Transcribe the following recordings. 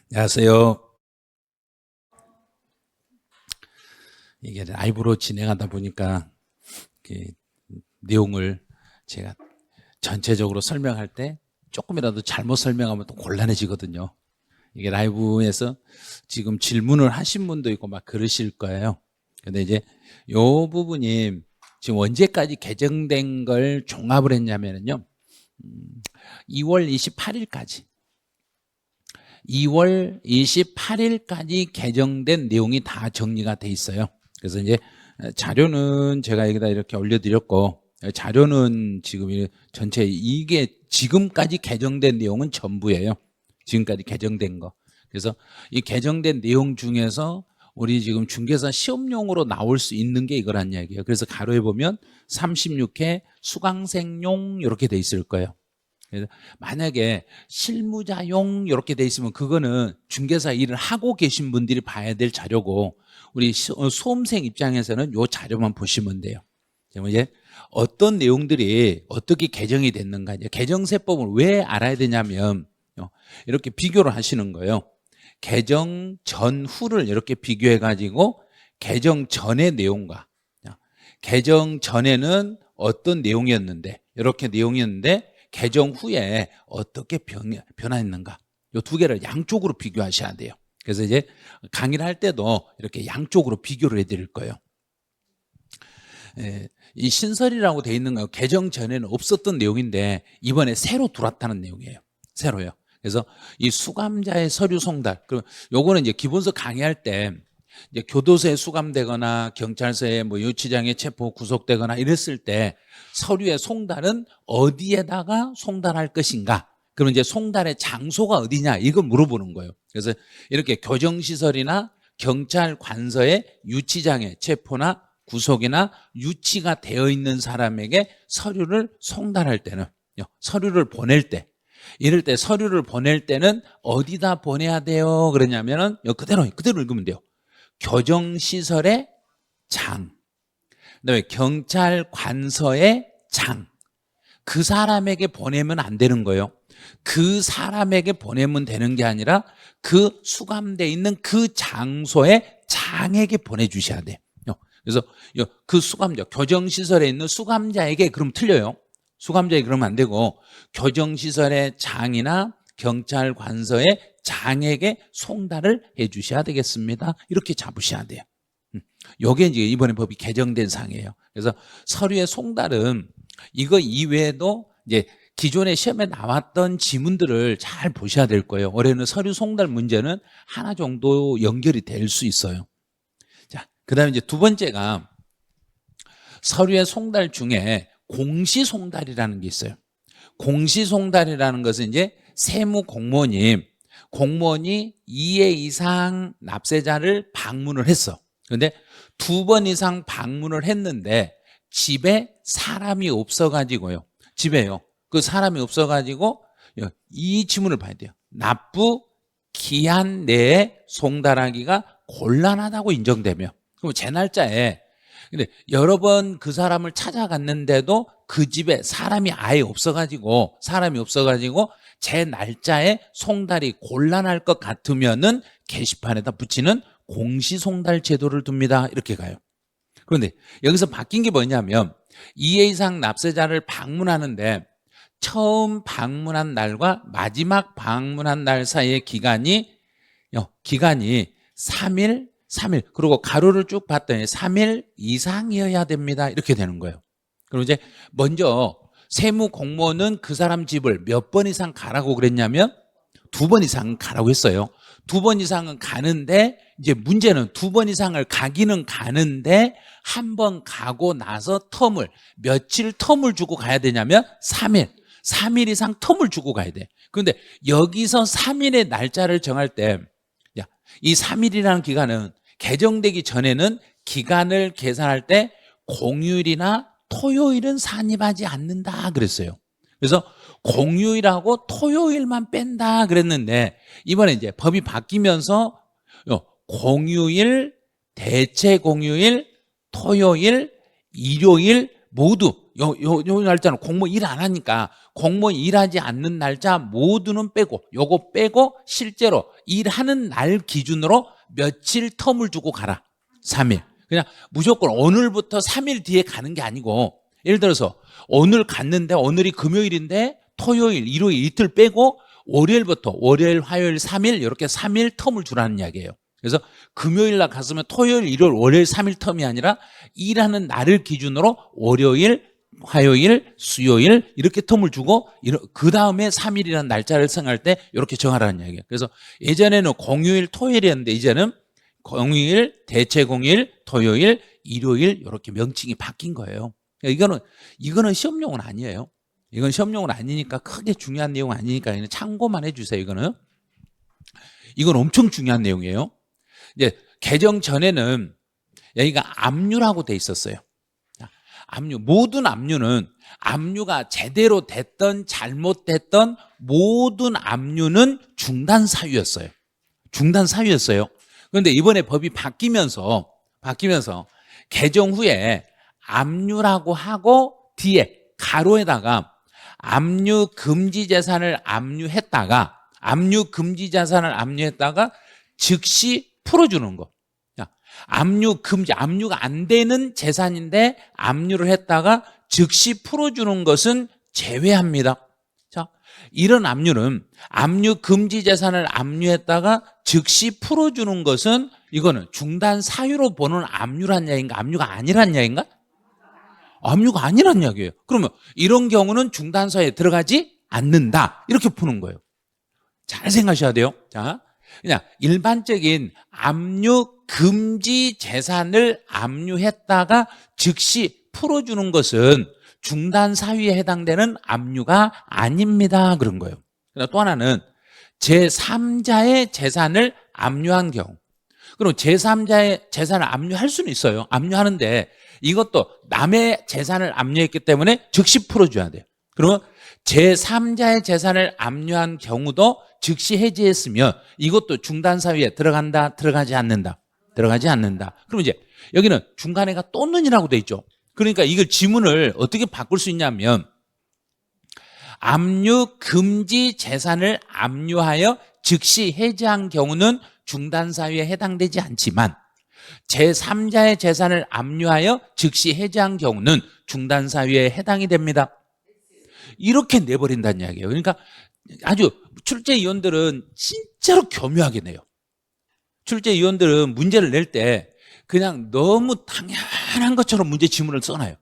안녕하세요. 이게 라이브로 진행하다 보니까 내용을 제가 전체적으로 설명할 때 조금이라도 잘못 설명하면 또 곤란해지거든요. 이게 라이브에서 지금 질문을 하신 분도 있고 막 그러실 거예요. 근데 이제 요 부분이 지금 언제까지 개정된 걸 종합을 했냐면요. 2월 28일까지 2월 28일까지 개정된 내용이 다 정리가 돼 있어요. 그래서 이제 자료는 제가 여기다 이렇게 올려드렸고, 자료는 지금 전체 이게 지금까지 개정된 내용은 전부예요. 지금까지 개정된 거. 그래서 이 개정된 내용 중에서 우리 지금 중개사 시험용으로 나올 수 있는 게 이거란 이야기예요. 그래서 가로에 보면 36회 수강생용 이렇게 돼 있을 거예요. 그래서 만약에 실무자용 이렇게 돼 있으면 그거는 중개사 일을 하고 계신 분들이 봐야 될 자료고, 우리 수험생 입장에서는 이 자료만 보시면 돼요. 이제 어떤 내용들이 어떻게 개정이 됐는가, 이제 개정세법을 왜 알아야 되냐면 이렇게 비교를 하시는 거예요. 개정 전후를 이렇게 비교해 가지고 개정 전의 내용과 개정 전에는 어떤 내용이었는데, 이렇게 내용이었는데 개정 후에 어떻게 변화했는가, 이 두 개를 양쪽으로 비교하셔야 돼요. 그래서 이제 강의를 할 때도 이렇게 양쪽으로 비교를 해드릴 거예요. 이 신설이라고 돼 있는 거 개정 전에는 없었던 내용인데 이번에 새로 들어왔다는 내용이에요. 새로요. 그래서 이 수감자의 서류 송달, 그럼 요거는 이제 기본서 강의할 때 이제 교도소에 수감되거나 경찰서에 뭐 유치장에 체포 구속되거나 이랬을 때 서류의 송달은 어디에다가 송달할 것인가, 그럼 이제 송달의 장소가 어디냐 이걸 물어보는 거예요. 그래서 이렇게 교정시설이나 경찰 관서에 유치장에 체포나 구속이나 유치가 되어 있는 사람에게 서류를 송달할 때는, 서류를 보낼 때, 이럴 때 서류를 보낼 때는 어디다 보내야 돼요? 그러냐면은 그대로 읽으면 돼요. 교정시설의 장, 그다음에 경찰 관서의 장, 그 사람에게 보내면 안 되는 거예요. 그 사람에게 보내면 되는 게 아니라 그 수감돼 있는 그 장소의 장에게 보내주셔야 돼. 그래서 그 수감자, 교정시설에 있는 수감자에게 그럼 틀려요. 수감자에게 그러면 안 되고 교정시설의 장이나 경찰 관서의 장에게 송달을 해 주셔야 되겠습니다. 이렇게 잡으셔야 돼요. 이게 이제 이번에 법이 개정된 사항이에요. 그래서 서류의 송달은 이거 이외에도 이제 기존에 시험에 나왔던 지문들을 잘 보셔야 될 거예요. 올해는 서류 송달 문제는 하나 정도 연결이 될 수 있어요. 자, 그다음에 이제 두 번째가 서류의 송달 중에 공시송달이라는 게 있어요. 공시송달이라는 것은 이제 세무공무원이 2회 이상 납세자를 방문을 했어. 그런데 2번 이상 방문을 했는데 집에 사람이 없어가지고요. 집에요. 그 사람이 없어가지고 이 지문을 봐야 돼요. 납부 기한 내에 송달하기가 곤란하다고 인정되며, 그럼 제 날짜에 근데 여러 번 그 사람을 찾아갔는데도 그 집에 사람이 없어가지고 제 날짜에 송달이 곤란할 것 같으면은 게시판에다 붙이는 공시송달 제도를 둡니다. 이렇게 가요. 그런데 여기서 바뀐 게 뭐냐면 2회 이상 납세자를 방문하는데 처음 방문한 날과 마지막 방문한 날 사이의 기간이 3일, 그리고 가로를 쭉 봤더니 3일 이상이어야 됩니다. 이렇게 되는 거예요. 그럼 이제 먼저 세무공무원은 그 사람 집을 몇 번 이상 가라고 그랬냐면 2번 이상 가라고 했어요. 2번 이상은 가는데 이제 문제는 2번 이상을 가기는 가는데 한 번 가고 나서 며칠 텀을 주고 가야 되냐면 3일 이상 텀을 주고 가야 돼. 그런데 여기서 3일의 날짜를 정할 때 이 3일이라는 기간은 개정되기 전에는 기간을 계산할 때 공휴일이나 토요일은 산입하지 않는다 그랬어요. 그래서 공휴일하고 토요일만 뺀다 그랬는데 이번에 이제 법이 바뀌면서 공휴일, 대체 공휴일, 토요일, 일요일 모두 요 날짜는 공무원 일 안 하니까 공무원 일하지 않는 날짜 모두는 빼고 요거 빼고 실제로 일하는 날 기준으로 며칠 텀을 주고 가라. 3일. 그냥 무조건 오늘부터 3일 뒤에 가는 게 아니고 예를 들어서 오늘 갔는데 오늘이 금요일인데 토요일, 일요일 이틀 빼고 월요일부터 월요일, 화요일 3일 이렇게 3일 텀을 주라는 이야기예요. 그래서 금요일 날 갔으면 토요일, 일요일, 월요일 3일 텀이 아니라 일하는 날을 기준으로 월요일, 화요일, 수요일 이렇게 텀을 주고 그 다음에 3일이라는 날짜를 정할 때 이렇게 정하라는 이야기예요. 그래서 예전에는 공휴일, 토요일이었는데 이제는 공휴일, 대체 공휴일, 토요일, 일요일 이렇게 명칭이 바뀐 거예요. 이거는 시험용은 아니에요. 이건 시험용은 아니니까 크게 중요한 내용은 아니니까 참고만 해주세요. 이건 엄청 중요한 내용이에요. 이제 개정 전에는 여기가 압류라고 돼 있었어요. 압류, 모든 압류는 압류가 제대로 됐던 잘못됐던 모든 압류는 중단 사유였어요. 중단 사유였어요. 그런데 이번에 법이 바뀌면서 개정 후에 압류라고 하고 뒤에 가로에다가 압류 금지 재산을 압류했다가 즉시 풀어주는 거. 압류 금지, 압류가 안 되는 재산인데 압류를 했다가 즉시 풀어주는 것은 제외합니다. 자, 이런 압류는 압류 금지 재산을 압류했다가 즉시 풀어주는 것은 이거는 중단 사유로 보는 압류란 이야기인가? 압류가 아니란 이야기인가? 압류가 아니란 이야기예요. 그러면 이런 경우는 중단 사유에 들어가지 않는다. 이렇게 푸는 거예요. 잘 생각하셔야 돼요. 자, 그냥 일반적인 압류 금지 재산을 압류했다가 즉시 풀어주는 것은 중단 사유에 해당되는 압류가 아닙니다. 그런 거예요. 또 하나는 제3자의 재산을 압류한 경우. 그럼 제3자의 재산을 압류할 수는 있어요. 압류하는데 이것도 남의 재산을 압류했기 때문에 즉시 풀어줘야 돼요. 그러면 제3자의 재산을 압류한 경우도 즉시 해지했으면 이것도 중단 사유에 들어간다, 들어가지 않는다. 들어가지 않는다. 그럼 이제 여기는 중간에가 또는이라고 돼 있죠. 그러니까 이걸 지문을 어떻게 바꿀 수 있냐면 압류 금지 재산을 압류하여 즉시 해지한 경우는 중단 사유에 해당되지 않지만 제3자의 재산을 압류하여 즉시 해지한 경우는 중단 사유에 해당이 됩니다. 이렇게 내버린다는 이야기예요. 그러니까 아주 출제위원들은 진짜로 교묘하게 내요. 출제위원들은 문제를 낼 때 그냥 너무 당연한 것처럼 문제 지문을 써놔요.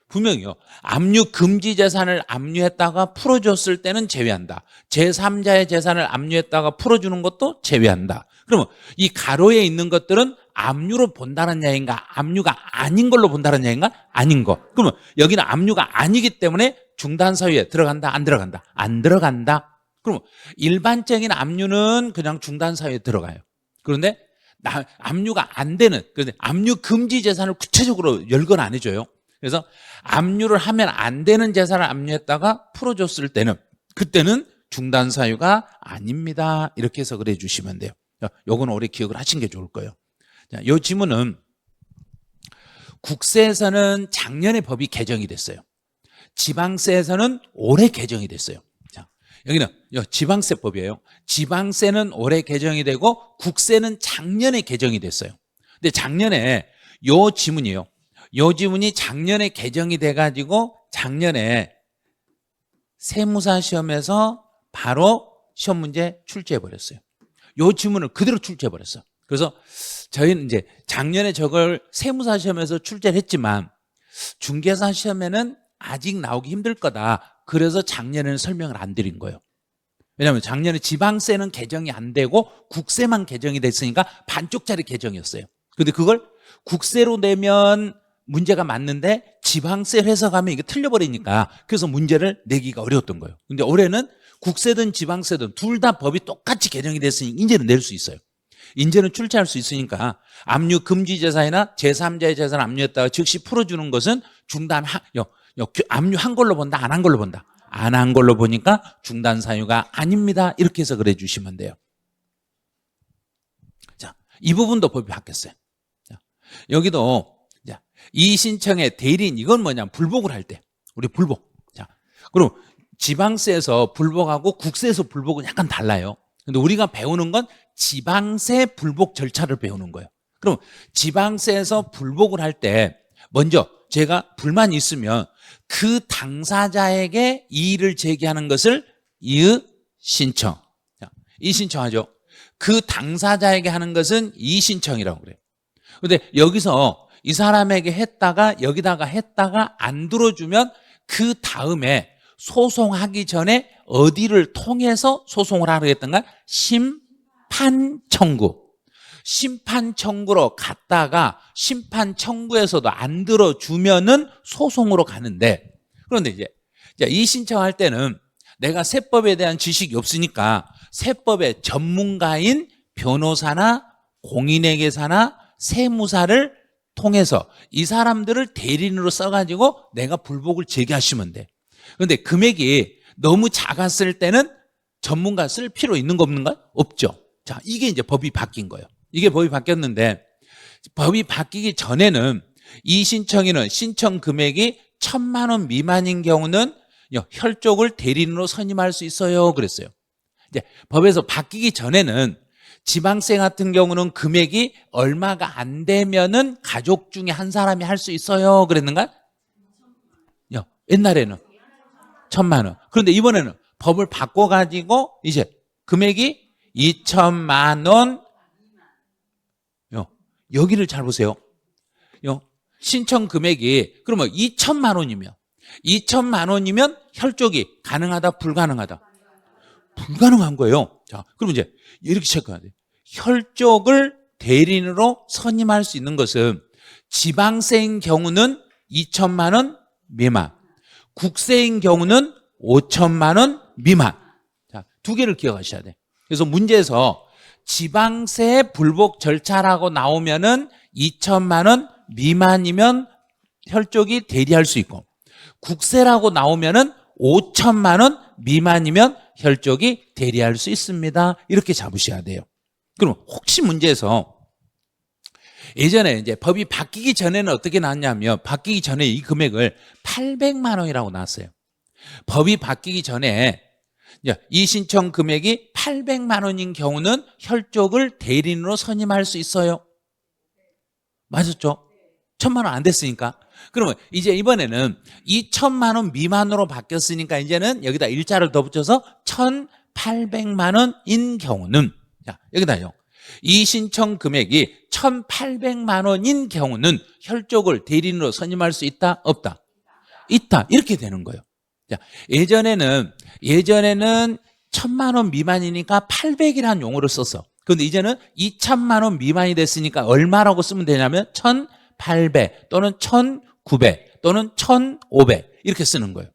분명히요. 압류 금지 재산을 압류했다가 풀어줬을 때는 제외한다. 제3자의 재산을 압류했다가 풀어주는 것도 제외한다. 그러면 이 가로에 있는 것들은 압류로 본다는 얘기인가? 압류가 아닌 걸로 본다는 얘기인가? 아닌 거. 그러면 여기는 압류가 아니기 때문에 중단 사유에 들어간다? 안 들어간다? 안 들어간다. 그러면 일반적인 압류는 그냥 중단 사유에 들어가요. 그런데 압류가 안 되는, 그런데 압류 금지 재산을 구체적으로 열건 안 해줘요. 그래서 압류를 하면 안 되는 재산을 압류했다가 풀어줬을 때는 그때는 중단 사유가 아닙니다. 이렇게 해서 그래 주시면 돼요. 요건 오래 기억을 하신 게 좋을 거예요. 자, 요 지문은 국세에서는 작년에 법이 개정이 됐어요. 지방세에서는 올해 개정이 됐어요. 자, 여기는 지방세법이에요. 지방세는 올해 개정이 되고 국세는 작년에 개정이 됐어요. 근데 작년에 요 지문이에요. 요 지문이 작년에 개정이 돼가지고 작년에 세무사 시험에서 바로 시험 문제 출제해버렸어요. 요 지문을 그대로 출제해버렸어요. 그래서 저희는 이제 작년에 저걸 세무사 시험에서 출제를 했지만 중개사 시험에는 아직 나오기 힘들 거다. 그래서 작년에는 설명을 안 드린 거예요. 왜냐하면 작년에 지방세는 개정이 안 되고 국세만 개정이 됐으니까 반쪽짜리 개정이었어요. 근데 그걸 국세로 내면 문제가 맞는데 지방세를 해석하면 이게 틀려버리니까 그래서 문제를 내기가 어려웠던 거예요. 근데 올해는 국세든 지방세든 둘 다 법이 똑같이 개정이 됐으니 이제는 낼 수 있어요. 이제는 출제할 수 있으니까 압류 금지 재산이나 제3자의 재산을 압류했다가 즉시 풀어주는 것은 압류한 걸로 본다, 안 한 걸로 본다. 안 한 걸로 보니까 중단 사유가 아닙니다. 이렇게 해서 그래 주시면 돼요. 자, 이 부분도 법이 바뀌었어요. 자, 여기도 자, 이 신청의 대리인, 이건 뭐냐면 불복을 할 때, 우리 불복. 자, 그럼 지방세에서 불복하고 국세에서 불복은 약간 달라요. 근데 우리가 배우는 건 지방세 불복 절차를 배우는 거예요. 그럼 지방세에서 불복을 할 때 먼저 제가 불만이 있으면 그 당사자에게 이의를 제기하는 것을 이의신청. 이의신청하죠. 그 당사자에게 하는 것은 이의신청이라고 그래요. 근데 여기서 이 사람에게 했다가 여기다가 했다가 안 들어주면 그 다음에 소송하기 전에 어디를 통해서 소송을 하려 했던가? 심판 청구. 심판 청구로 갔다가 심판 청구에서도 안 들어주면은 소송으로 가는데, 그런데 이제 이 신청할 때는 내가 세법에 대한 지식이 없으니까 세법의 전문가인 변호사나 공인회계사나 세무사를 통해서 이 사람들을 대리인으로 써가지고 내가 불복을 제기하시면 돼. 그런데 금액이 너무 작았을 때는 전문가 쓸 필요 있는 거 없는가? 없죠. 자, 이게 이제 법이 바뀐 거예요. 이게 법이 바뀌었는데, 법이 바뀌기 전에는 이 신청인은 신청 금액이 1,000만 원 미만인 경우는 혈족을 대리인으로 선임할 수 있어요 그랬어요. 이제 법에서 바뀌기 전에는 지방세 같은 경우는 금액이 얼마가 안 되면은 가족 중에 한 사람이 할 수 있어요 그랬는가? 옛날에는 1,000만 원. 그런데 이번에는 법을 바꿔가지고 이제 금액이 2,000만 원. 여기를 잘 보세요. 신청 금액이 그러면 2,000만 원이면 2,000만 원이면 혈족이 가능하다 불가능하다? 불가능한 거예요. 자, 그럼 이제 이렇게 체크해야 돼요. 혈족을 대리인으로 선임할 수 있는 것은 지방세인 경우는 2,000만 원 미만, 국세인 경우는 5,000만 원 미만. 자, 두 개를 기억하셔야 돼. 그래서 문제에서 지방세 불복 절차라고 나오면은 2,000만 원 미만이면 혈족이 대리할 수 있고, 국세라고 나오면은 5,000만 원 미만이면 혈족이 대리할 수 있습니다. 이렇게 잡으셔야 돼요. 그럼 혹시 문제에서 예전에 이제 법이 바뀌기 전에는 어떻게 나왔냐면, 바뀌기 전에 이 금액을 800만 원이라고 나왔어요. 법이 바뀌기 전에 이 신청 금액이 800만 원인 경우는 혈족을 대리인으로 선임할 수 있어요. 맞았죠? 1,000만 원 안 됐으니까. 그러면 이제 이번에는 2,000만 원 미만으로 바뀌었으니까 이제는 여기다 일자를 더 붙여서 1,800만 원인 경우는, 자, 여기다요. 이 신청 금액이 1,800만 원인 경우는 혈족을 대리인으로 선임할 수 있다? 없다? 있다. 이렇게 되는 거예요. 자, 예전에는 1,000만 원 미만이니까 800이라는 용어를 썼어. 그런데 이제는 2,000만 원 미만이 됐으니까 얼마라고 쓰면 되냐면 1,800 또는 1,900 또는 1,500 이렇게 쓰는 거예요.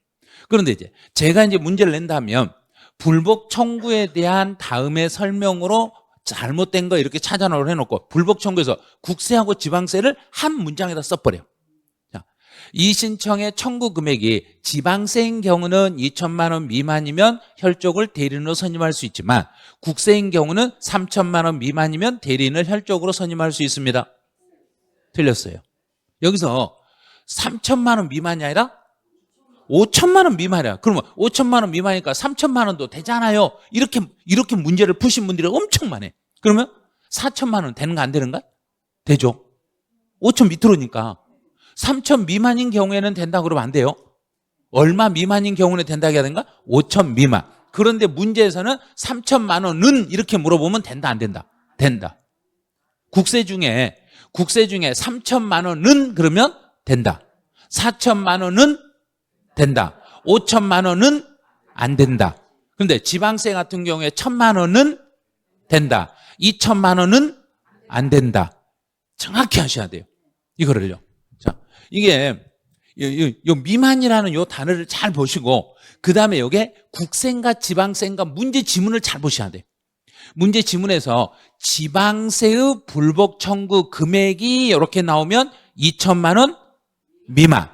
그런데 이제 제가 이제 문제를 낸다면 불복 청구에 대한 다음에 설명으로 잘못된 거 이렇게 찾아놓으려 해놓고 불복 청구에서 국세하고 지방세를 한 문장에다 써버려. 자, 이 신청의 청구 금액이 지방세인 경우는 2,000만 원 미만이면 혈족을 대리인으로 선임할 수 있지만 국세인 경우는 3,000만 원 미만이면 대리인을 혈족으로 선임할 수 있습니다. 틀렸어요. 여기서 3,000만 원 미만이 아니라 5,000만 원 미만이야. 그러면 5,000만 원 미만이니까 3,000만 원도 되잖아요. 이렇게 문제를 푸신 분들이 엄청 많네. 그러면 4,000만 원 되는가 안 되는가? 되죠. 5,000 밑으로니까. 3,000 미만인 경우에는 된다 그러면 안 돼요. 얼마 미만인 경우는 된다고 해야 되는가? 5,000 미만. 그런데 문제에서는 3,000만 원은 이렇게 물어보면 된다 안 된다? 된다. 국세 중에 3,000만 원은 그러면 된다. 4,000만 원은 된다. 5,000만 원은 안 된다. 그런데 지방세 같은 경우에 1,000만 원은 된다. 2,000만 원은 안 된다. 정확히 하셔야 돼요. 이거를요. 자, 이게 요 미만이라는 요 단어를 잘 보시고 그 다음에 여기에 국세인가 지방세인가 문제 지문을 잘 보셔야 돼요. 문제 지문에서 지방세의 불복 청구 금액이 이렇게 나오면 2,000만 원 미만,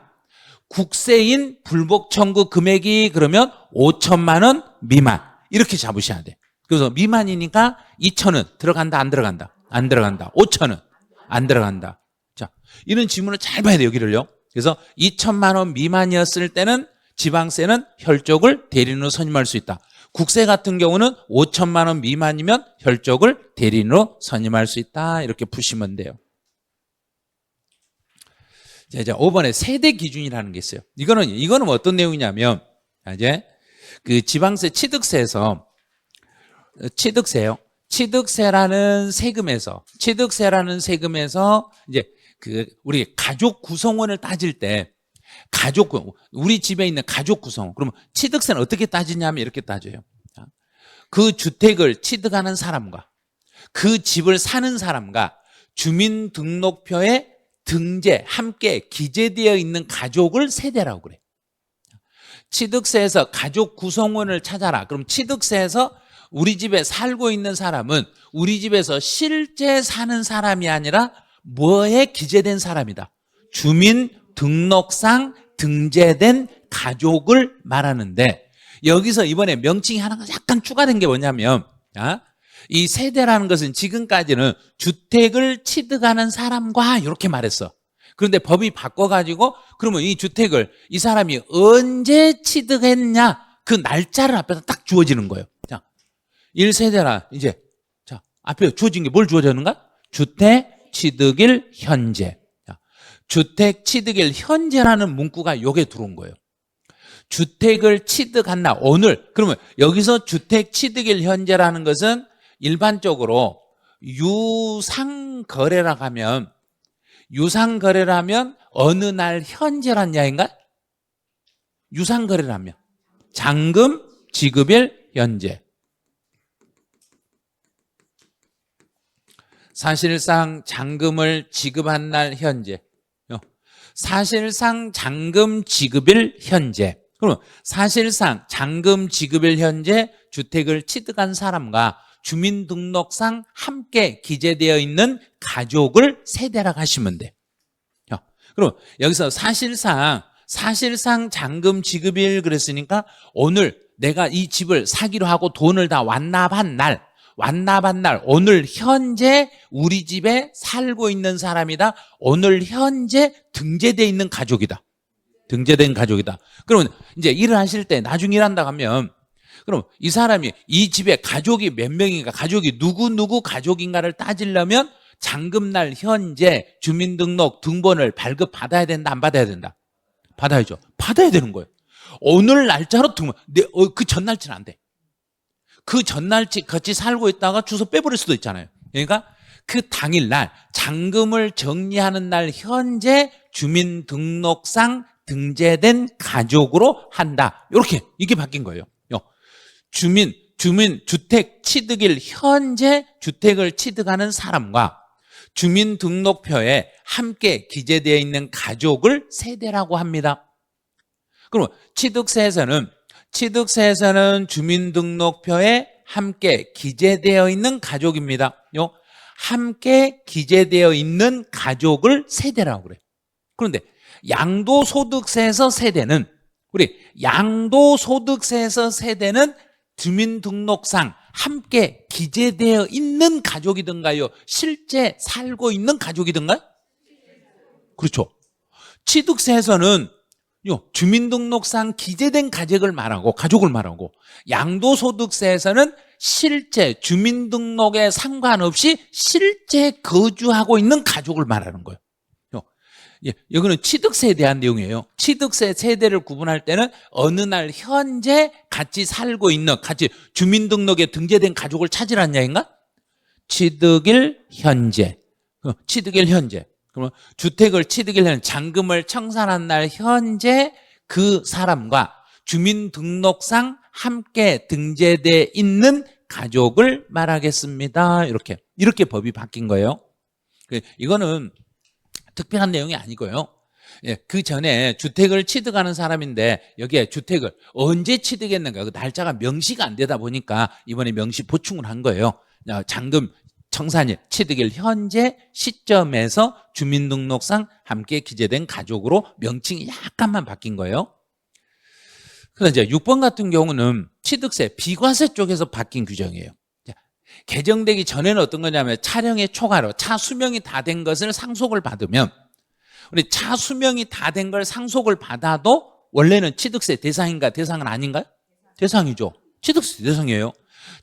국세인 불복 청구 금액이 그러면 5,000만 원 미만 이렇게 잡으셔야 돼. 그래서 미만이니까 2,000원 들어간다 안 들어간다? 안 들어간다. 5,000원 안 들어간다. 자, 이런 지문을 잘 봐야 돼요, 여기를요. 그래서 2천만 원 미만이었을 때는 지방세는 혈족을 대리인으로 선임할 수 있다. 국세 같은 경우는 5천만 원 미만이면 혈족을 대리인으로 선임할 수 있다. 이렇게 푸시면 돼요. 자, 이제 5번에 세대 기준이라는 게 있어요. 이거는 어떤 내용이냐면, 이제 그 지방세 취득세에서 취득세요. 취득세라는 세금에서 이제 그 우리 가족 구성원을 따질 때 우리 집에 있는 가족 구성원, 그러면 취득세는 어떻게 따지냐면 이렇게 따져요. 그 주택을 취득하는 사람과 그 집을 사는 사람과 주민등록표에 등재 함께 기재되어 있는 가족을 세대라고 그래. 취득세에서 가족 구성원을 찾아라. 그럼 취득세에서 우리 집에 살고 있는 사람은 우리 집에서 실제 사는 사람이 아니라 뭐에 기재된 사람이다. 주민등록상 등재된 가족을 말하는데, 여기서 이번에 명칭이 하나가 약간 추가된 게 뭐냐면, 이 세대라는 것은 지금까지는 주택을 취득하는 사람과 이렇게 말했어. 그런데 법이 바꿔가지고 그러면 이 주택을 이 사람이 언제 취득했냐, 그 날짜를 앞에서 딱 주어지는 거예요. 자, 1세대라 이제 자 앞에 주어진 게 뭘 주어졌는가? 주택 취득일 현재. 자, 주택 취득일 현재라는 문구가 요게 들어온 거예요. 주택을 취득한 날 오늘. 그러면 여기서 주택 취득일 현재라는 것은 일반적으로 유상거래라고 하면 어느 날 현재란 이야기인가? 유상거래라면 잔금 지급일 현재. 사실상 잔금을 지급한 날 현재. 사실상 잔금 지급일 현재. 그러면 사실상 잔금 지급일 현재 주택을 취득한 사람과 주민등록상 함께 기재되어 있는 가족을 세대라고 하시면 돼. 그럼 여기서 사실상 잔금 지급일 그랬으니까 오늘 내가 이 집을 사기로 하고 돈을 다 완납한 날 오늘 현재 우리 집에 살고 있는 사람이다. 오늘 현재 등재되어 있는 가족이다. 등재된 가족이다. 그러면 이제 일을 하실 때 나중에 일한다고 하면 그럼 이 사람이 이 집에 가족이 몇 명인가, 가족이 누구 가족인가를 따지려면 잔금날 현재 주민등록 등본을 발급받아야 된다, 안 받아야 된다? 받아야죠. 받아야 되는 거예요. 오늘 날짜로 등본, 그 전날치는 안 돼. 그 전날치 같이 살고 있다가 주소 빼버릴 수도 있잖아요. 그러니까 그 당일날 잔금을 정리하는 날 현재 주민등록상 등재된 가족으로 한다. 이렇게 이게 바뀐 거예요. 주택 취득일 현재 주택을 취득하는 사람과 주민등록표에 함께 기재되어 있는 가족을 세대라고 합니다. 그럼 취득세에서는 주민등록표에 함께 기재되어 있는 가족입니다. 함께 기재되어 있는 가족을 세대라고 그래요. 그런데 양도소득세에서 세대는 주민등록상 함께 기재되어 있는 가족이든가요? 실제 살고 있는 가족이든가요? 그렇죠. 취득세에서는 주민등록상 기재된 가족을 말하고 양도소득세에서는 실제 주민등록에 상관없이 실제 거주하고 있는 가족을 말하는 거예요. 여기는 취득세에 대한 내용이에요. 취득세 세대를 구분할 때는 어느 날 현재 같이 살고 있는, 같이 주민등록에 등재된 가족을 찾으라는 이야기인가? 취득일 현재. 그러면 주택을 취득일 현재, 잔금을 청산한 날 현재 그 사람과 주민등록상 함께 등재되어 있는 가족을 말하겠습니다. 이렇게 법이 바뀐 거예요. 이거는 특별한 내용이 아니고요. 그 전에 주택을 취득하는 사람인데 여기에 주택을 언제 취득했는가 그 날짜가 명시가 안 되다 보니까 이번에 명시 보충을 한 거예요. 잔금 청산일, 취득일 현재 시점에서 주민등록상 함께 기재된 가족으로 명칭이 약간만 바뀐 거예요. 그런데 이제 6번 같은 경우는 취득세, 비과세 쪽에서 바뀐 규정이에요. 개정되기 전에는 어떤 거냐면 차량의 초과로 차 수명이 다 된 것을 상속을 받으면 우리 차 수명이 다 된 걸 상속을 받아도 원래는 취득세 대상인가 대상은 아닌가요? 대상이죠. 취득세 대상이에요.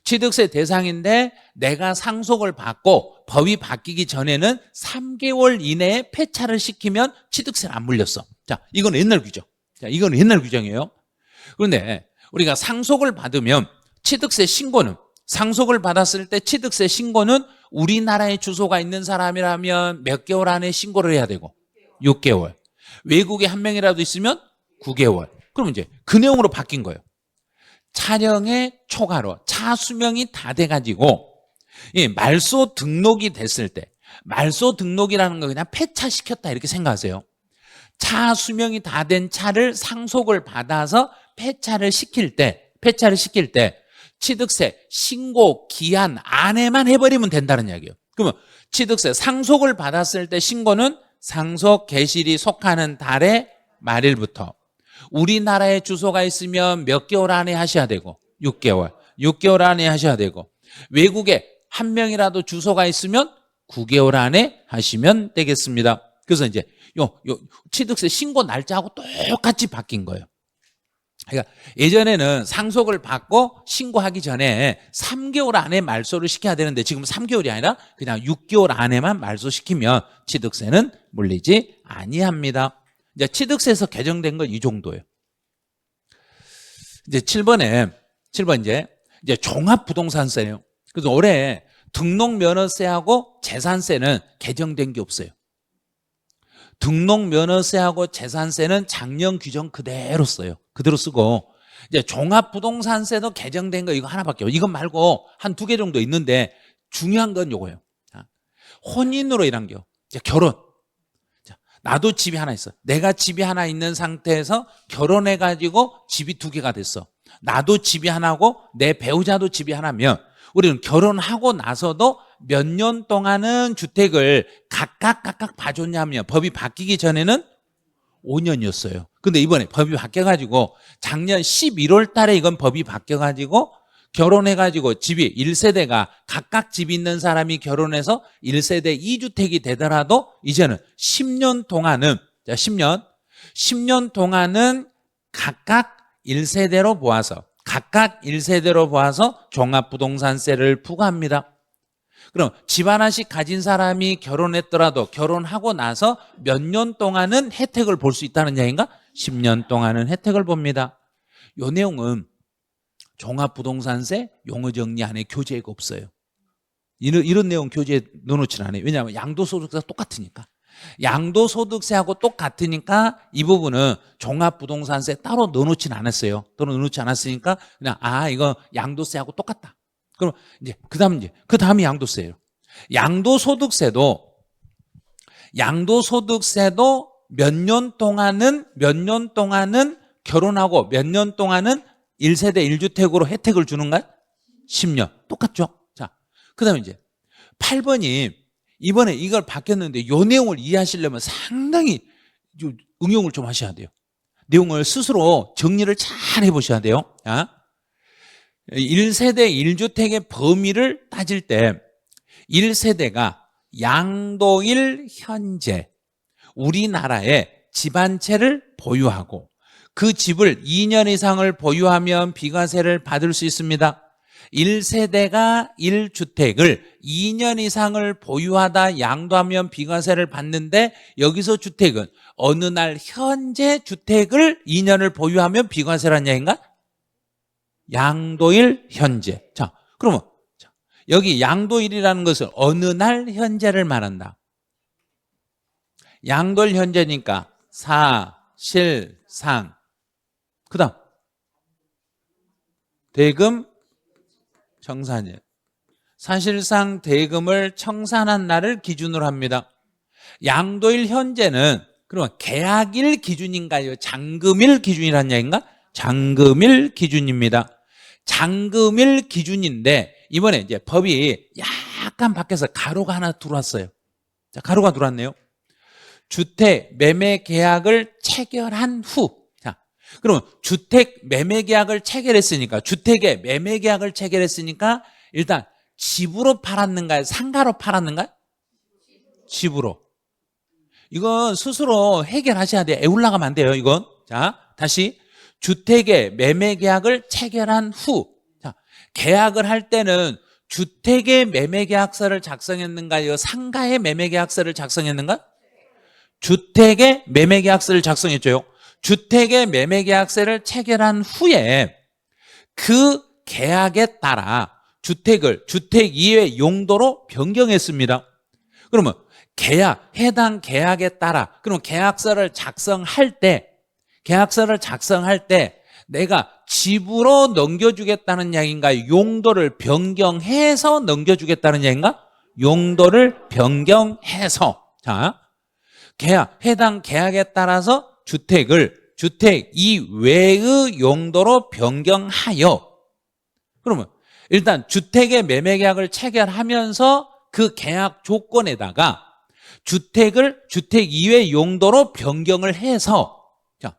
취득세 대상인데 내가 상속을 받고 법이 바뀌기 전에는 3개월 이내에 폐차를 시키면 취득세를 안 물렸어. 자, 이건 옛날 규정. 자, 이건 옛날 규정이에요. 그런데 우리가 상속을 받으면 취득세 신고는 상속을 받았을 때 취득세 신고는 우리나라에 주소가 있는 사람이라면 몇 개월 안에 신고를 해야 되고 6개월. 외국에 한 명이라도 있으면 9개월. 그럼 이제 그 내용으로 바뀐 거예요. 차량의 초과로 차 수명이 다 돼가지고 말소 등록이 됐을 때 말소 등록이라는 거 그냥 폐차시켰다 이렇게 생각하세요. 차 수명이 다 된 차를 상속을 받아서 폐차를 시킬 때 취득세 신고 기한 안에만 해버리면 된다는 이야기예요. 그러면 취득세 상속을 받았을 때 신고는 상속 개시일이 속하는 달의 말일부터 우리나라에 주소가 있으면 몇 개월 안에 하셔야 되고 6개월 안에 하셔야 되고 외국에 한 명이라도 주소가 있으면 9개월 안에 하시면 되겠습니다. 그래서 이제 요 취득세 신고 날짜하고 똑같이 바뀐 거예요. 그러니까 예전에는 상속을 받고 신고하기 전에 3개월 안에 말소를 시켜야 되는데 지금 3개월이 아니라 그냥 6개월 안에만 말소시키면 취득세는 물리지 아니합니다. 이제 취득세에서 개정된 건 이 정도예요. 이제 7번 이제 종합부동산세예요. 그래서 올해 등록면허세하고 재산세는 개정된 게 없어요. 등록면허세하고 재산세는 작년 규정 그대로 써요. 그대로 쓰고 이제 종합부동산세도 개정된 거 이거 하나밖에 없어요. 이것 말고 한 2개 정도 있는데 중요한 건 요거예요. 혼인으로 일한 겨. 이제 결혼. 나도 집이 하나 있어. 내가 집이 하나 있는 상태에서 결혼해가지고 집이 2개가 됐어. 나도 집이 하나고 내 배우자도 집이 하나면 우리는 결혼하고 나서도 몇 년 동안은 주택을 각각 봐줬냐면 법이 바뀌기 전에는 5년이었어요. 근데 이번에 법이 바뀌어가지고 작년 11월 달에 이건 법이 바뀌어가지고 결혼해가지고 집이 1세대가 각각 집 있는 사람이 결혼해서 1세대 2주택이 되더라도 이제는 10년 동안은 10년 동안은 각각 1세대로 보아서 종합부동산세를 부과합니다. 그럼 집 하나씩 가진 사람이 결혼했더라도 결혼하고 나서 몇 년 동안은 혜택을 볼 수 있다는 얘기인가? 10년 동안은 혜택을 봅니다. 이 내용은 종합부동산세 용어 정리 안에 교재가 없어요. 이런 내용 교재에 넣어놓진 않아요. 왜냐하면 양도소득세가 똑같으니까. 양도소득세하고 똑같으니까 이 부분은 종합부동산세 따로 넣어놓진 않았어요. 따로 넣어놓지 않았으니까 그냥 이거 양도세하고 똑같다. 그럼 이제 그 다음이 양도세예요. 양도소득세도 몇 년 동안은 결혼하고 몇 년 동안은 1세대 1주택으로 혜택을 주는가? 10년. 똑같죠? 자, 그 다음에 이제 8번이 이번에 이걸 바뀌었는데 이 내용을 이해하시려면 상당히 응용을 좀 하셔야 돼요. 내용을 스스로 정리를 잘 해보셔야 돼요. 자, 1세대 1주택의 범위를 따질 때 1세대가 양도일 현재 우리나라에 집 한 채를 보유하고 그 집을 2년 이상을 보유하면 비과세를 받을 수 있습니다. 1세대가 1주택을 2년 이상을 보유하다 양도하면 비과세를 받는데 여기서 주택은 어느 날 현재 주택을 2년을 보유하면 비과세라는 얘기인가? 양도일 현재. 자, 그러면 여기 양도일이라는 것은 어느 날 현재를 말한다. 양도일 현재니까 사실상 그 다음 대금 청산일. 사실상 대금을 청산한 날을 기준으로 합니다. 양도일 현재는 그러면 계약일 기준인가요? 잔금일 기준이라는 얘기인가? 잔금일 기준입니다. 잔금일 기준인데 이번에 이제 법이 약간 바뀌어서 가로가 하나 들어왔어요. 자, 가로가 들어왔네요. 주택 매매 계약을 체결한 후. 자, 그러면 주택 매매 계약을 체결했으니까 주택의 매매 계약을 체결했으니까 일단 집으로 팔았는가요? 상가로 팔았는가요? 집으로. 이건 스스로 해결하셔야 돼요. 애울라가면 안 돼요, 이건. 자, 다시. 주택의 매매 계약을 체결한 후. 자, 계약을 할 때는 주택의 매매 계약서를 작성했는가요? 상가의 매매 계약서를 작성했는가? 주택의 매매 계약서를 작성했죠. 주택의 매매 계약서를 체결한 후에 그 계약에 따라 주택을 주택 이외 용도로 변경했습니다. 그러면 해당 계약에 따라, 그럼 계약서를 작성할 때 내가 집으로 넘겨주겠다는 이야기인가? 용도를 변경해서 넘겨주겠다는 이야기인가? 용도를 변경해서. 자, 해당 계약에 따라서 주택 이외의 용도로 변경하여. 그러면 일단 주택의 매매 계약을 체결하면서 그 계약 조건에다가 주택 이외 용도로 변경을 해서, 자,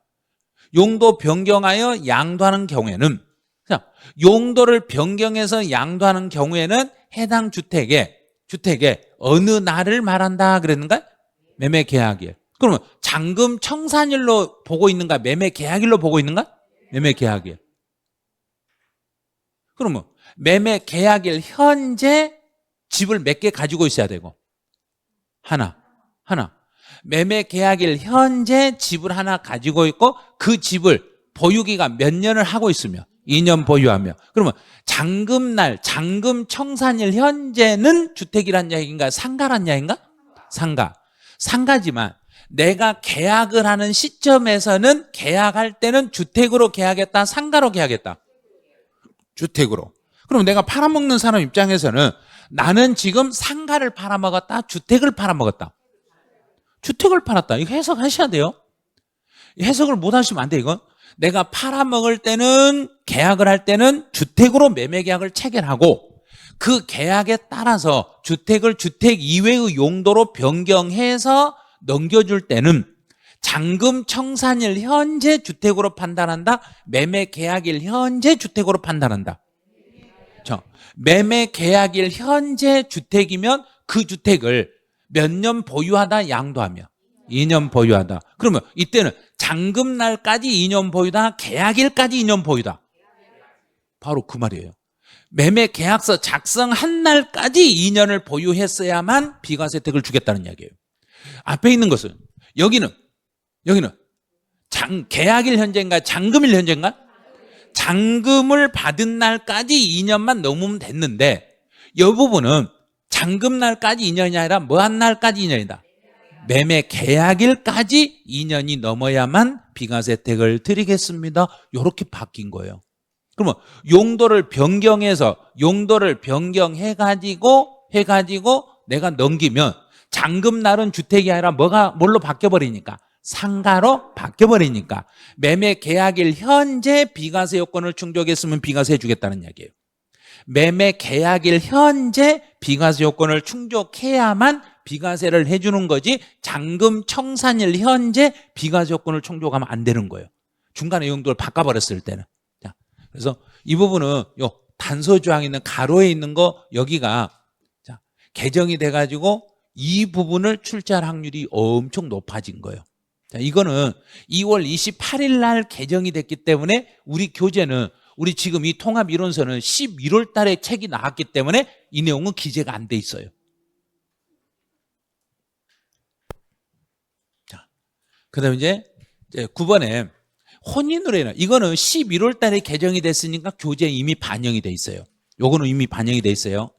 용도 변경하여 양도하는 경우에는, 자, 용도를 변경해서 양도하는 경우에는 해당 주택의 어느 날을 말한다 그랬는가? 매매 계약일. 그러면 잔금 청산일로 보고 있는가? 매매 계약일로 보고 있는가? 매매 계약일. 그러면 매매 계약일 현재 집을 몇 개 가지고 있어야 되고? 하나. 매매 계약일 현재 집을 하나 가지고 있고 그 집을 보유기간 몇 년을 하고 있으며 2년 보유하며, 그러면 잔금날, 잔금 청산일 현재는 주택이란 이야기인가? 상가란 이야기인가? 상가지만 내가 계약을 하는 시점에서는 계약할 때는 주택으로 계약했다, 상가로 계약했다? 주택으로. 그럼 내가 팔아먹는 사람 입장에서는 나는 지금 상가를 팔아먹었다, 주택을 팔아먹었다? 주택을 팔았다. 이거 해석하셔야 돼요. 해석을 못 하시면 안 돼, 이건. 내가 팔아먹을 때는, 계약을 할 때는 주택으로 매매 계약을 체결하고 그 계약에 따라서 주택을 주택 이외의 용도로 변경해서 넘겨줄 때는 잔금 청산일 현재 주택으로 판단한다, 매매 계약일 현재 주택으로 판단한다? 매매 계약일 현재 주택이면 그 주택을 몇 년 보유하다, 양도하며 2년 보유하다. 그러면 이때는 잔금날까지 2년 보유다, 계약일까지 2년 보유다? 바로 그 말이에요. 매매 계약서 작성한 날까지 2년을 보유했어야만 비과세 혜택을 주겠다는 이야기예요. 앞에 있는 것은, 여기는 계약일 현재인가, 잔금일 현재인가? 잔금을 받은 날까지 2년만 넘으면 됐는데, 이 부분은 잔금날까지 2년이 아니라 뭐 한 날까지 2년이다? 매매 계약일까지 2년이 넘어야만 비과세 혜택을 드리겠습니다. 이렇게 바뀐 거예요. 그러면 용도를 변경해가지고 내가 넘기면 잔금날은 주택이 아니라 뭘로 바뀌어버리니까? 상가로 바뀌어버리니까 매매 계약일 현재 비과세 요건을 충족했으면 비과세 해주겠다는 이야기예요. 매매 계약일 현재 비과세 요건을 충족해야만 비과세를 해주는 거지, 잔금 청산일 현재 비과세 요건을 충족하면 안 되는 거예요. 중간에 용도를 바꿔버렸을 때는. 자, 그래서 이 부분은 요 단서조항에 있는 가로에 있는 거, 여기가 자, 개정이 돼가지고 이 부분을 출제할 확률이 엄청 높아진 거예요. 자, 이거는 2월 28일 날 개정이 됐기 때문에 우리 교재는, 우리 지금 이 통합이론서는 11월 달에 책이 나왔기 때문에 이 내용은 기재가 안 돼 있어요. 자, 그 다음에 이제 9번에 혼인의뢰는, 이거는 11월 달에 개정이 됐으니까 교재에 이미 반영이 돼 있어요. 요거는 이미 반영이 돼 있어요.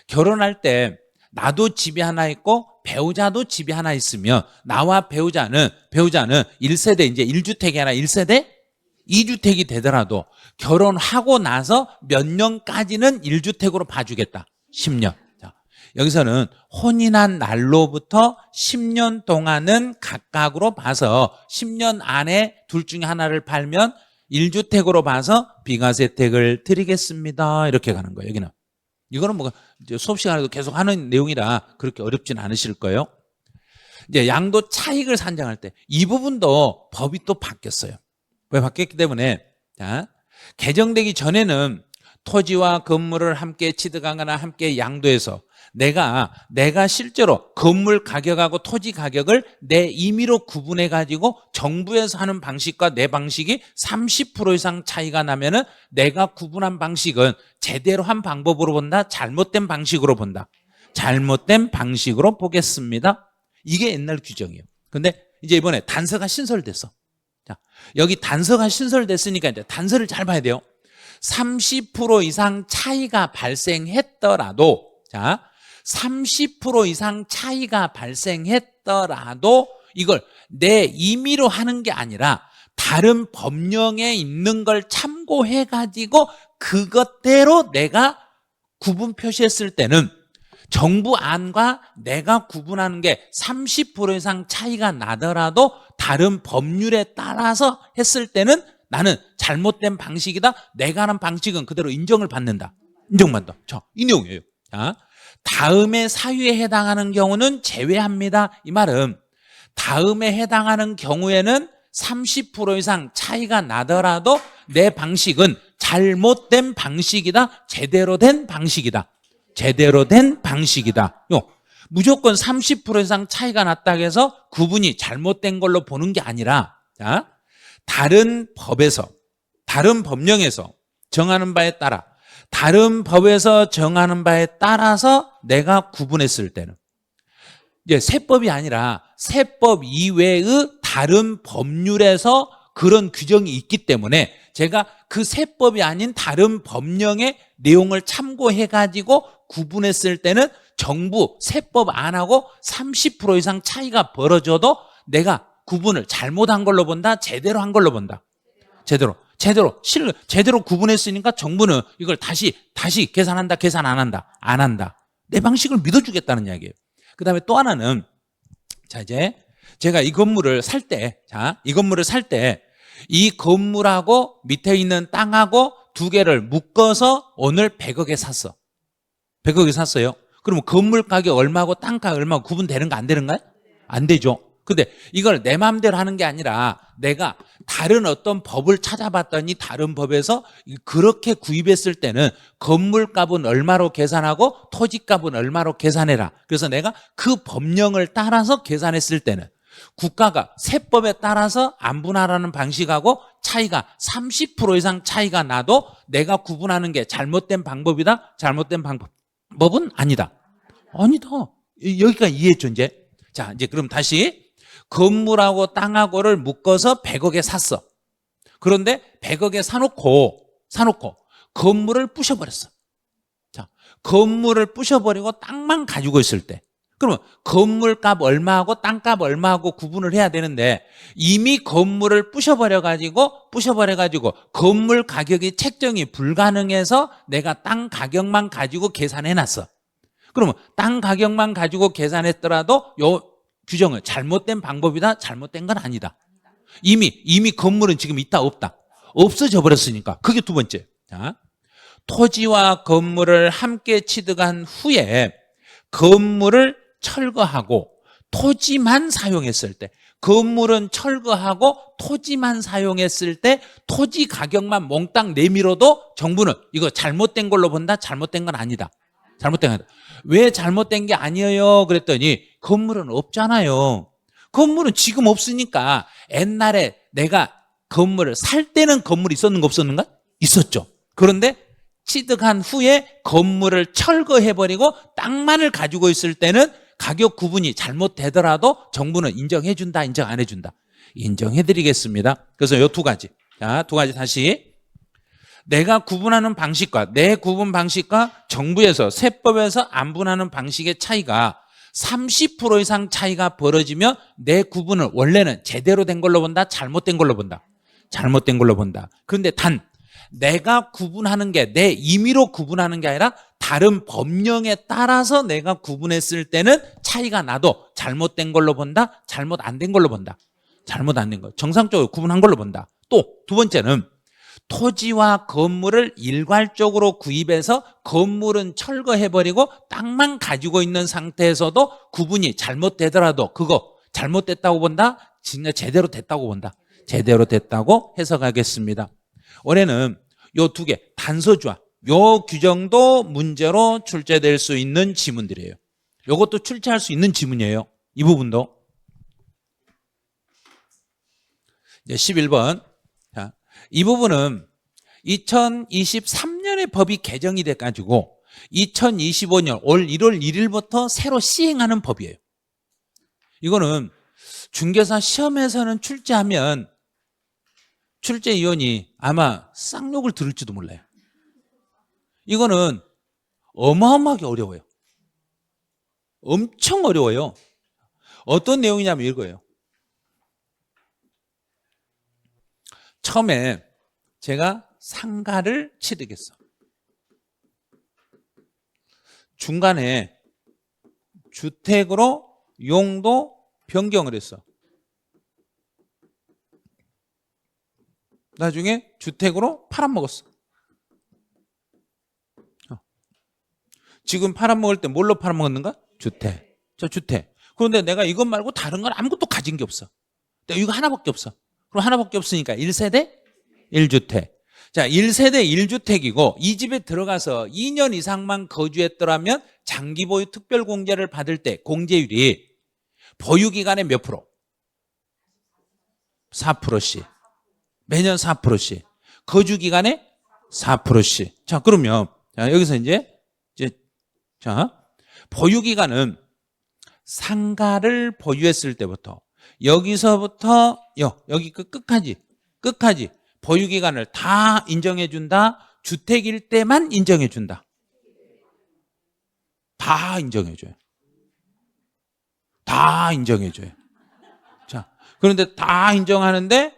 결혼할 때 나도 집이 하나 있고 배우자도 집이 하나 있으면 나와 배우자는 1세대, 이제 1주택이 아니라 1세대 2주택이 되더라도 결혼하고 나서 몇 년까지는 1주택으로 봐주겠다. 10년. 자, 여기서는 혼인한 날로부터 10년 동안은 각각으로 봐서 10년 안에 둘 중에 하나를 팔면 1주택으로 봐서 비과세 혜택을 드리겠습니다. 이렇게 가는 거예요. 여기는. 이거는 뭐 이제 수업 시간에도 계속 하는 내용이라 그렇게 어렵진 않으실 거예요. 이제 양도 차익을 산정할 때 이 부분도 법이 또 바뀌었어요. 왜 바뀌었기 때문에, 자, 개정되기 전에는 토지와 건물을 함께 취득하거나 함께 양도해서 내가 실제로 건물 가격하고 토지 가격을 내 임의로 구분해 가지고 정부에서 하는 방식과 내 방식이 30% 이상 차이가 나면은 내가 구분한 방식은 제대로 한 방법으로 본다, 잘못된 방식으로 본다. 잘못된 방식으로 보겠습니다. 이게 옛날 규정이에요. 근데 이제 이번에 단서가 신설됐어. 자, 여기 단서가 신설됐으니까 이제 단서를 잘 봐야 돼요. 30% 이상 차이가 발생했더라도, 자, 30% 이상 차이가 발생했더라도 이걸 내 임의로 하는 게 아니라 다른 법령에 있는 걸 참고해 가지고 그것대로 내가 구분 표시했을 때는 정부 안과 내가 구분하는 게 30% 이상 차이가 나더라도 다른 법률에 따라서 했을 때는 나는 잘못된 방식이다. 내가 하는 방식은 그대로 인정을 받는다. 인정받는다. 자, 이 내용이에요. 자, 다음의 사유에 해당하는 경우는 제외합니다. 이 말은 다음에 해당하는 경우에는 30% 이상 차이가 나더라도 내 방식은 잘못된 방식이다. 제대로 된 방식이다. 제대로 된 방식이다. 무조건 30% 이상 차이가 났다고 해서 구분이 잘못된 걸로 보는 게 아니라, 자, 다른 법에서, 다른 법령에서 정하는 바에 따라, 다른 법에서 정하는 바에 따라서 내가 구분했을 때는, 이제 세법이 아니라 세법 이외의 다른 법률에서 그런 규정이 있기 때문에 제가 그 세법이 아닌 다른 법령의 내용을 참고해 가지고 구분했을 때는 정부 세법 안하고 30% 이상 차이가 벌어져도 내가 구분을 잘못한 걸로 본다, 제대로 한 걸로 본다. 제대로 구분했으니까 정부는 이걸 다시 계산한다, 계산 안 한다, 안 한다. 내 방식을 믿어주겠다는 이야기예요. 그 다음에 또 하나는, 자, 이제 제가 이 건물을 살 때, 이 건물하고 밑에 있는 땅하고 두 개를 묶어서 오늘 100억에 샀어. 100억에 샀어요. 그러면 건물 가격 얼마고 땅 가격 얼마고 구분되는 거 안 되는가요? 안 되죠. 근데 이걸 내 마음대로 하는 게 아니라 내가 다른 어떤 법을 찾아봤더니 다른 법에서 그렇게 구입했을 때는 건물값은 얼마로 계산하고 토지값은 얼마로 계산해라. 그래서 내가 그 법령을 따라서 계산했을 때는 국가가 세법에 따라서 안분하라는 방식하고 차이가 30% 이상 차이가 나도 내가 구분하는 게 잘못된 방법이다. 잘못된 방법은 아니다. 아니다. 여기까지 이해했죠, 이제? 자, 이제 그럼 다시 건물하고 땅하고를 묶어서 100억에 샀어. 그런데 100억에 사놓고 건물을 부셔버렸어. 자, 건물을 부셔버리고 땅만 가지고 있을 때, 그러면 건물값 얼마하고 땅값 얼마하고 구분을 해야 되는데 이미 건물을 부셔버려가지고 건물 가격이 책정이 불가능해서 내가 땅 가격만 가지고 계산해놨어. 그러면 땅 가격만 가지고 계산했더라도 요 규정은 잘못된 방법이다, 잘못된 건 아니다. 이미 건물은 지금 있다, 없다? 없어져 버렸으니까. 그게 두 번째. 자, 토지와 건물을 함께 취득한 후에 건물을 철거하고 토지만 사용했을 때, 건물은 철거하고 토지만 사용했을 때 토지 가격만 몽땅 내밀어도 정부는 이거 잘못된 걸로 본다, 잘못된 건 아니다. 잘못된 거다. 왜 잘못된 게 아니에요? 그랬더니 건물은 없잖아요. 건물은 지금 없으니까 옛날에 내가 건물을 살 때는 건물이 있었는가 없었는가? 있었죠. 그런데 취득한 후에 건물을 철거해버리고 땅만을 가지고 있을 때는 가격 구분이 잘못되더라도 정부는 인정해준다, 인정 안 해준다? 인정해드리겠습니다. 그래서 이 두 가지. 자, 두 가지 다시. 내가 구분하는 방식과 내 구분 방식과 정부에서 세법에서 안분하는 방식의 차이가 30% 이상 차이가 벌어지면 내 구분을 원래는 제대로 된 걸로 본다, 잘못된 걸로 본다? 잘못된 걸로 본다. 그런데 단 내가 구분하는 게 내 임의로 구분하는 게 아니라 다른 법령에 따라서 내가 구분했을 때는 차이가 나도 잘못된 걸로 본다, 잘못 안 된 걸로 본다? 잘못 안 된 거, 정상적으로 구분한 걸로 본다. 또 두 번째는 토지와 건물을 일괄적으로 구입해서 건물은 철거해버리고 땅만 가지고 있는 상태에서도 구분이 잘못되더라도 그거 잘못됐다고 본다? 진짜 제대로 됐다고 본다? 제대로 됐다고 해석하겠습니다. 올해는 요 두 개 단서 좋아. 요 규정도 문제로 출제될 수 있는 지문들이에요. 요것도 출제할 수 있는 지문이에요. 이 부분도. 이제 11번. 자, 이 부분은 2023년에 법이 개정이 돼가지고 2025년 올 1월 1일부터 새로 시행하는 법이에요. 이거는 중개사 시험에서는 출제하면 출제위원이 아마 쌍욕을 들을지도 몰라요. 이거는 어마어마하게 어려워요. 엄청 어려워요. 어떤 내용이냐면 이거예요. 처음에 제가 상가를 취득했어. 중간에 주택으로 용도 변경을 했어. 나중에 주택으로 팔아먹었어. 지금 팔아먹을 때 뭘로 팔아먹었는가? 주택. 저 주택. 그런데 내가 이것 말고 다른 건 아무것도 가진 게 없어. 내가 이거 하나밖에 없어. 그럼 하나밖에 없으니까 1세대 1주택. 자, 1세대 1주택이고 이 집에 들어가서 2년 이상만 거주했더라면 장기 보유 특별 공제를 받을 때 공제율이 보유 기간에 몇 프로? 4%씩. 매년 4%씩. 거주 기간에 4%씩. 자, 그러면 자, 여기서 이제 자, 보유 기간은 상가를 보유했을 때부터 여기서부터 여기 끝까지 보유 기간을 다 인정해 준다. 주택일 때만 인정해 준다. 다 인정해 줘요. 다 인정해 줘요. 자, 그런데 다 인정하는데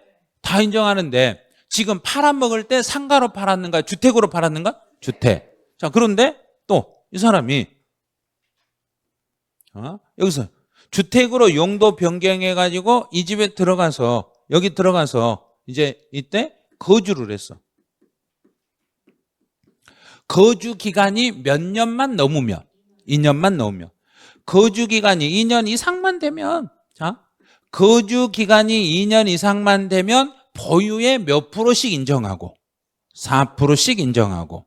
지금 팔아먹을 때 상가로 팔았는가 주택으로 팔았는가? 주택. 자, 그런데 또 이 사람이 여기서 주택으로 용도 변경해 가지고 이 집에 들어가서 여기 들어가서 이제 이때 거주를 했어. 거주 기간이 몇 년만 넘으면 2년만 넘으면 거주 기간이 2년 이상만 되면 자, 거주 기간이 2년 이상만 되면 보유의 몇 프로씩 인정하고 4%씩 인정하고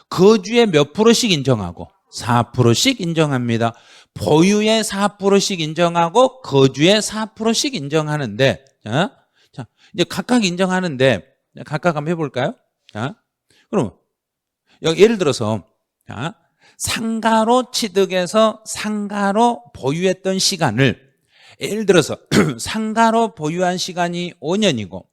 거주의 몇 프로씩 인정하고 4%씩 인정합니다. 보유의 4%씩 인정하고 거주의 4%씩 인정하는데 자, 이제 각각 인정하는데 각각 한번 해볼까요? 자, 그럼 여기 예를 들어서 자, 상가로 취득해서 상가로 보유했던 시간을 예를 들어서 상가로 보유한 시간이 5년이고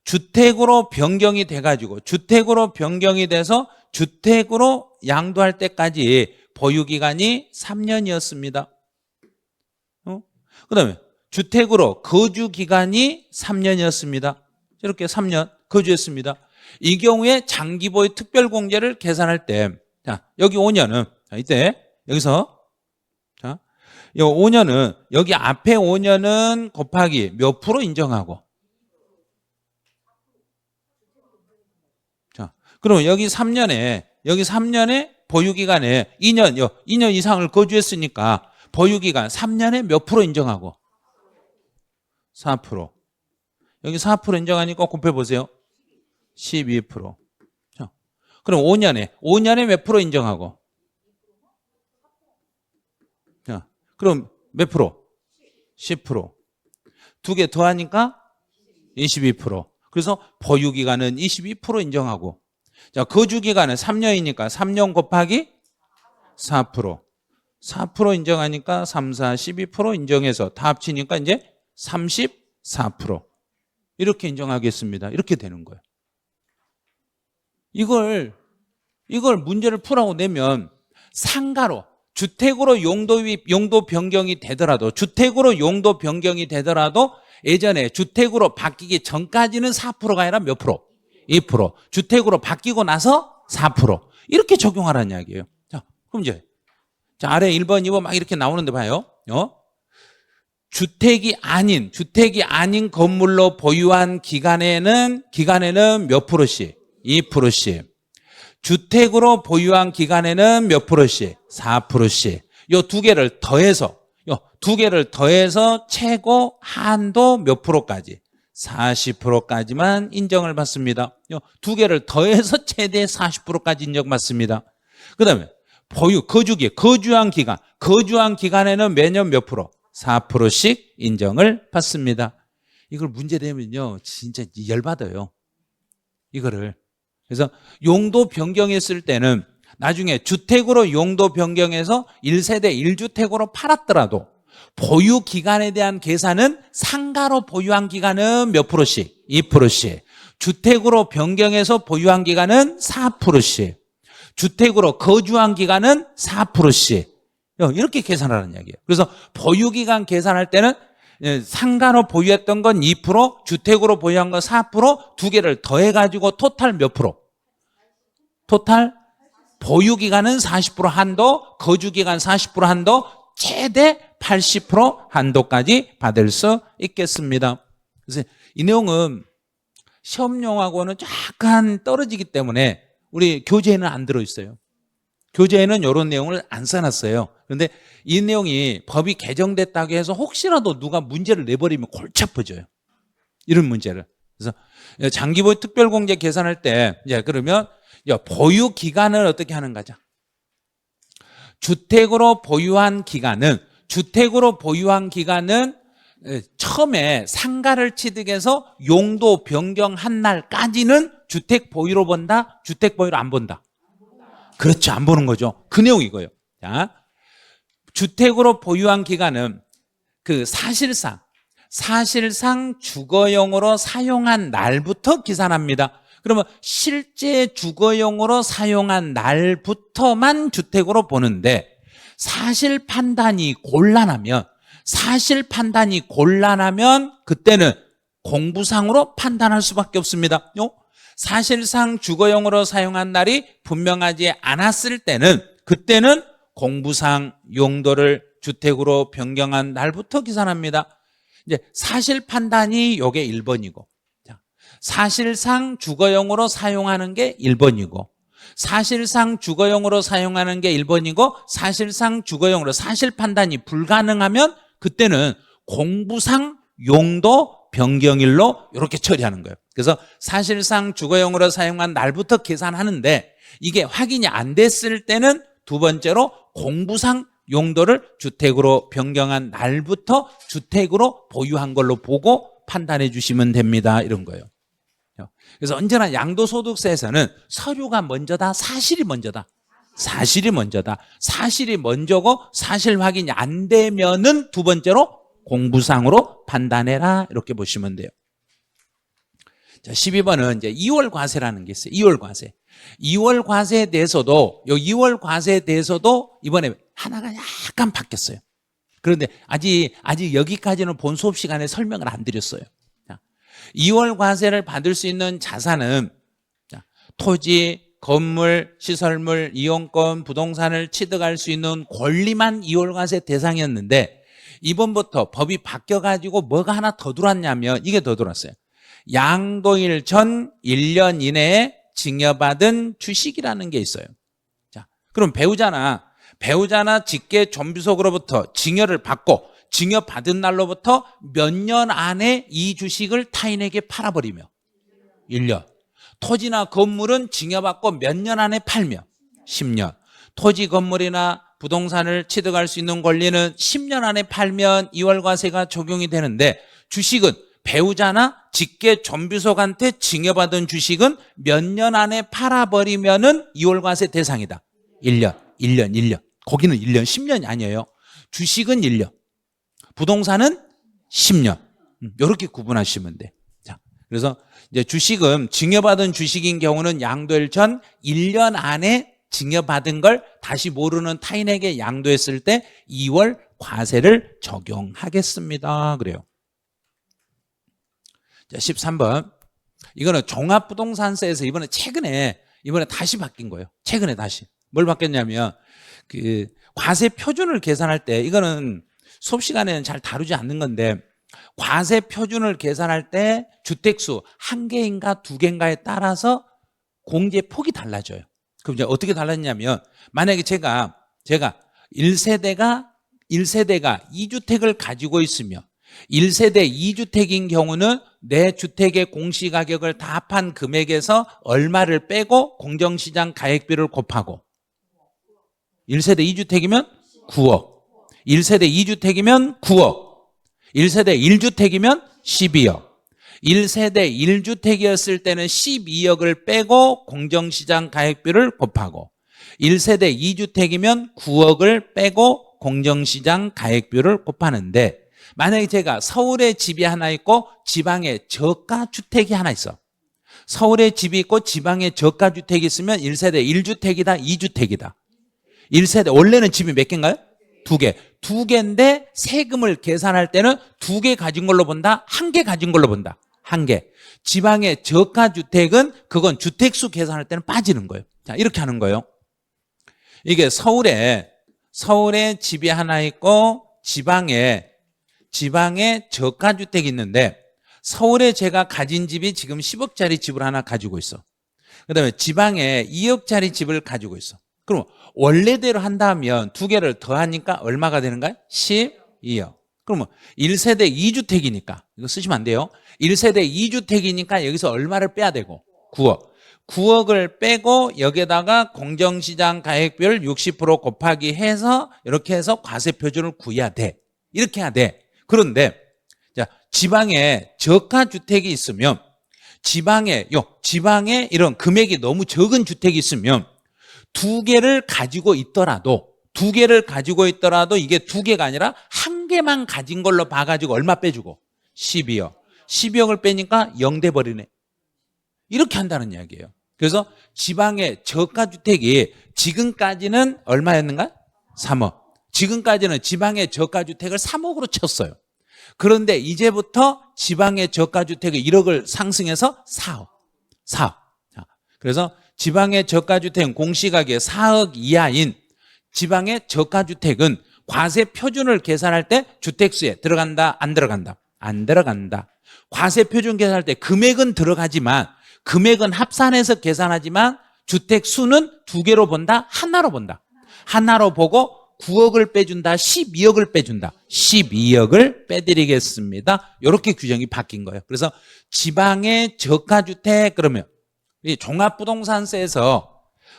주택으로 변경이 돼가지고 주택으로 변경이 돼서 주택으로 양도할 때까지 보유기간이 3년이었습니다. 그 다음에 주택으로 거주기간이 3년이었습니다. 이렇게 3년 거주했습니다. 이 경우에 장기보유 특별공제를 계산할 때 자, 여기 5년은 자, 이때 여기서 자, 이 5년은 여기 앞에 5년은 곱하기 몇 프로 인정하고 자, 그러면 여기 3년에 보유기간에 2년 이상을 거주했으니까 보유기간 3년에 몇 프로 인정하고 4%. 여기 4% 인정하니까 곱해보세요. 12%. 자, 그럼 5년에 몇 프로 인정하고 자, 그럼 몇 프로? 10%. 두 개 더하니까 22%. 그래서 보유기간은 22% 인정하고 자, 거주기간은 3년이니까 3년 곱하기 4%. 4% 인정하니까 3, 4, 12% 인정해서 다 합치니까 이제 34%. 이렇게 인정하겠습니다. 이렇게 되는 거예요. 이걸 문제를 풀라고 내면 상가로 주택으로 용도 변경이 되더라도 예전에 주택으로 바뀌기 전까지는 4%가 아니라 몇 프로? 2%. 주택으로 바뀌고 나서 4%. 이렇게 적용하라는 이야기예요. 자, 그럼 이제 자, 아래 1번, 2번 막 이렇게 나오는데 봐요. 주택이 아닌 건물로 보유한 기간에는 몇 프로씩? 2%씩. 주택으로 보유한 기간에는 몇 프로씩? 4%씩. 요 두 개를 더해서 최고 한도 몇 프로까지? 40%까지만 인정을 받습니다. 두 개를 더해서 최대 40%까지 인정받습니다. 그 다음에 보유, 거주기, 거주한 기간에는 매년 몇 프로? 4%씩 인정을 받습니다. 이걸 문제 되면요 진짜 열받아요. 이거를. 그래서 용도 변경했을 때는 나중에 주택으로 용도 변경해서 1세대 1주택으로 팔았더라도 보유 기간에 대한 계산은 상가로 보유한 기간은 몇 프로씩? 2%씩. 주택으로 변경해서 보유한 기간은 4%씩. 주택으로 거주한 기간은 4%씩. 이렇게 계산하는 이야기예요. 그래서 보유 기간 계산할 때는 상가로 보유했던 건 2%, 주택으로 보유한 건 4%, 두 개를 더해가지고 토탈 몇 프로? 토탈 보유 기간은 40% 한도, 거주 기간 40% 한도, 최대 80% 한도까지 받을 수 있겠습니다. 그래서 이 내용은 시험용하고는 약간 떨어지기 때문에 우리 교재에는 안 들어있어요. 교재에는 이런 내용을 안 써놨어요. 그런데 이 내용이 법이 개정됐다고 해서 혹시라도 누가 문제를 내버리면 골치 아파져요. 이런 문제를. 그래서 장기보유 특별공제 계산할 때 그러면 보유 기간을 어떻게 하는 거죠? 주택으로 보유한 기간은 처음에 상가를 취득해서 용도 변경한 날까지는 주택 보유로 본다? 주택 보유로 안 본다? 그렇죠. 안 보는 거죠. 그 내용이 이거예요. 자, 주택으로 보유한 기간은 사실상 주거용으로 사용한 날부터 계산합니다. 그러면 실제 주거용으로 사용한 날부터만 주택으로 보는데 사실 판단이 곤란하면 그때는 공부상으로 판단할 수밖에 없습니다. 사실상 주거용으로 사용한 날이 분명하지 않았을 때는 그때는 공부상 용도를 주택으로 변경한 날부터 계산합니다. 이제 사실 판단이 요게 1번이고 사실상 주거용으로 사용하는 게 1번이고 사실상 주거용으로 사용하는 게 1번이고 사실상 주거용으로 사실 판단이 불가능하면 그때는 공부상 용도 변경일로 이렇게 처리하는 거예요. 그래서 사실상 주거용으로 사용한 날부터 계산하는데 이게 확인이 안 됐을 때는 두 번째로 공부상 용도를 주택으로 변경한 날부터 주택으로 보유한 걸로 보고 판단해 주시면 됩니다. 이런 거예요. 그래서 언제나 양도소득세에서는 서류가 먼저다, 사실이 먼저다. 사실이 먼저고 사실 확인이 안 되면은 두 번째로 공부상으로 판단해라 이렇게 보시면 돼요. 자, 12번은 이제 2월 과세라는 게 있어요. 2월 과세. 2월 과세에 대해서도 이번에 하나가 약간 바뀌었어요. 그런데 아직 여기까지는 본 수업 시간에 설명을 안 드렸어요. 2월 과세를 받을 수 있는 자산은 토지, 건물, 시설물, 이용권, 부동산을 취득할 수 있는 권리만 2월 과세 대상이었는데 이번부터 법이 바뀌어가지고 뭐가 하나 더 들어왔냐면 이게 더 들어왔어요. 양도일 전 1년 이내에 증여받은 주식이라는 게 있어요. 자, 그럼 배우자나 직계 존비속으로부터 증여를 받고 증여받은 날로부터 몇 년 안에 이 주식을 타인에게 팔아버리며 1년. 토지나 건물은 증여받고 몇 년 안에 팔며 10년. 토지, 건물이나 부동산을 취득할 수 있는 권리는 10년 안에 팔면 2월 과세가 적용이 되는데 주식은 배우자나 직계 존비속한테 증여받은 주식은 몇 년 안에 팔아버리면은 2월 과세 대상이다. 1년. 거기는 1년, 10년이 아니에요. 주식은 1년. 부동산은 10년. 이렇게 구분하시면 돼. 자, 그래서 이제 주식은 증여받은 주식인 경우는 양도일 전 1년 안에 증여받은 걸 다시 모르는 타인에게 양도했을 때 2월 과세를 적용하겠습니다. 그래요. 자, 13번. 이거는 종합부동산세에서 이번에 다시 바뀐 거예요. 최근에 다시. 뭘 바뀌었냐면 과세 표준을 계산할 때 이거는 수업 시간에는 잘 다루지 않는 건데 과세 표준을 계산할 때 주택수 1개인가 2개인가에 따라서 공제 폭이 달라져요. 그럼 이제 어떻게 달랐냐면 만약에 제가 1세대가 2주택을 가지고 있으며 1세대 2주택인 경우는 내 주택의 공시가격을 다 합한 금액에서 얼마를 빼고 공정시장 가액비를 곱하고 1세대 2주택이면 9억 1세대 2주택이면 9억 1세대 1주택이면 12억 1세대 1주택이었을 때는 12억을 빼고 공정시장 가액비를 곱하고 1세대 2주택이면 9억을 빼고 공정시장 가액비를 곱하는데 만약에 제가 서울에 집이 하나 있고 지방에 저가주택이 하나 있어. 서울에 집이 있고 지방에 저가주택이 있으면 1세대 1주택이다 2주택이다 1세대 원래는 집이 몇 개인가요? 2개. 2개인데 세금을 계산할 때는 2개 가진 걸로 본다? 1개 가진 걸로 본다? 1개. 지방의 저가주택은 그건 주택수 계산할 때는 빠지는 거예요. 자, 이렇게 하는 거예요. 이게 서울에 집이 하나 있고 지방에 저가주택이 있는데 서울에 제가 가진 집이 지금 10억짜리 집을 하나 가지고 있어. 그다음에 지방에 2억짜리 집을 가지고 있어. 그럼 원래대로 한다면 2개를 더하니까 얼마가 되는가요? 12억. 그러면 1세대 2주택이니까 이거 쓰시면 안 돼요. 1세대 2주택이니까 여기서 얼마를 빼야 되고 9억. 9억을 빼고 여기에다가 공정시장 가액비율 60% 곱하기 해서 이렇게 해서 과세표준을 구해야 돼. 이렇게 해야 돼. 그런데 자, 지방에 저가주택이 있으면 지방에 이런 금액이 너무 적은 주택이 있으면 2개를 가지고 있더라도 이게 2개가 아니라 1개만 가진 걸로 봐가지고 얼마 빼주고 12억 12억을 빼니까 0 돼버리네. 이렇게 한다는 이야기예요. 그래서 지방의 저가주택이 지금까지는 얼마였는가? 3억. 지금까지는 지방의 저가주택을 3억으로 쳤어요. 그런데 이제부터 지방의 저가주택이 1억을 상승해서 4억. 자, 그래서 지방의 저가주택은 공시가격 4억 이하인 지방의 저가주택은 과세 표준을 계산할 때 주택수에 들어간다, 안 들어간다? 안 들어간다. 과세 표준 계산할 때 금액은 들어가지만 금액은 합산해서 계산하지만 주택수는 2개로 본다, 하나로 본다. 하나로 보고 9억을 빼준다, 12억을 빼준다. 12억을 빼드리겠습니다. 이렇게 규정이 바뀐 거예요. 그래서 지방의 저가주택 그러면 이 종합부동산세에서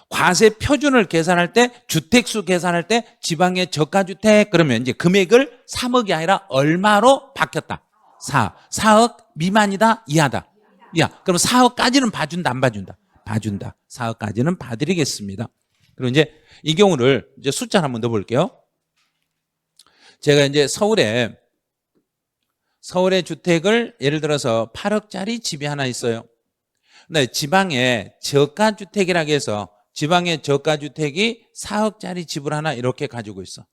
과세 표준을 계산할 때 주택수 계산할 때 지방의 저가주택 그러면 이제 금액을 3억이 아니라 얼마로 바뀌었다? 4억 미만이다, 이하다? 이하. 그럼 4억까지는 봐준다, 안 봐준다? 봐준다. 4억까지는 봐드리겠습니다. 그리고 이제 이 경우를 이제 숫자를 한번 넣어볼게요. 제가 이제 서울에 주택을 예를 들어서 8억짜리 집이 하나 있어요. 근데 지방에 저가주택이라고 해서 지방의 저가주택이 4억짜리 집을 하나 이렇게 가지고 있어.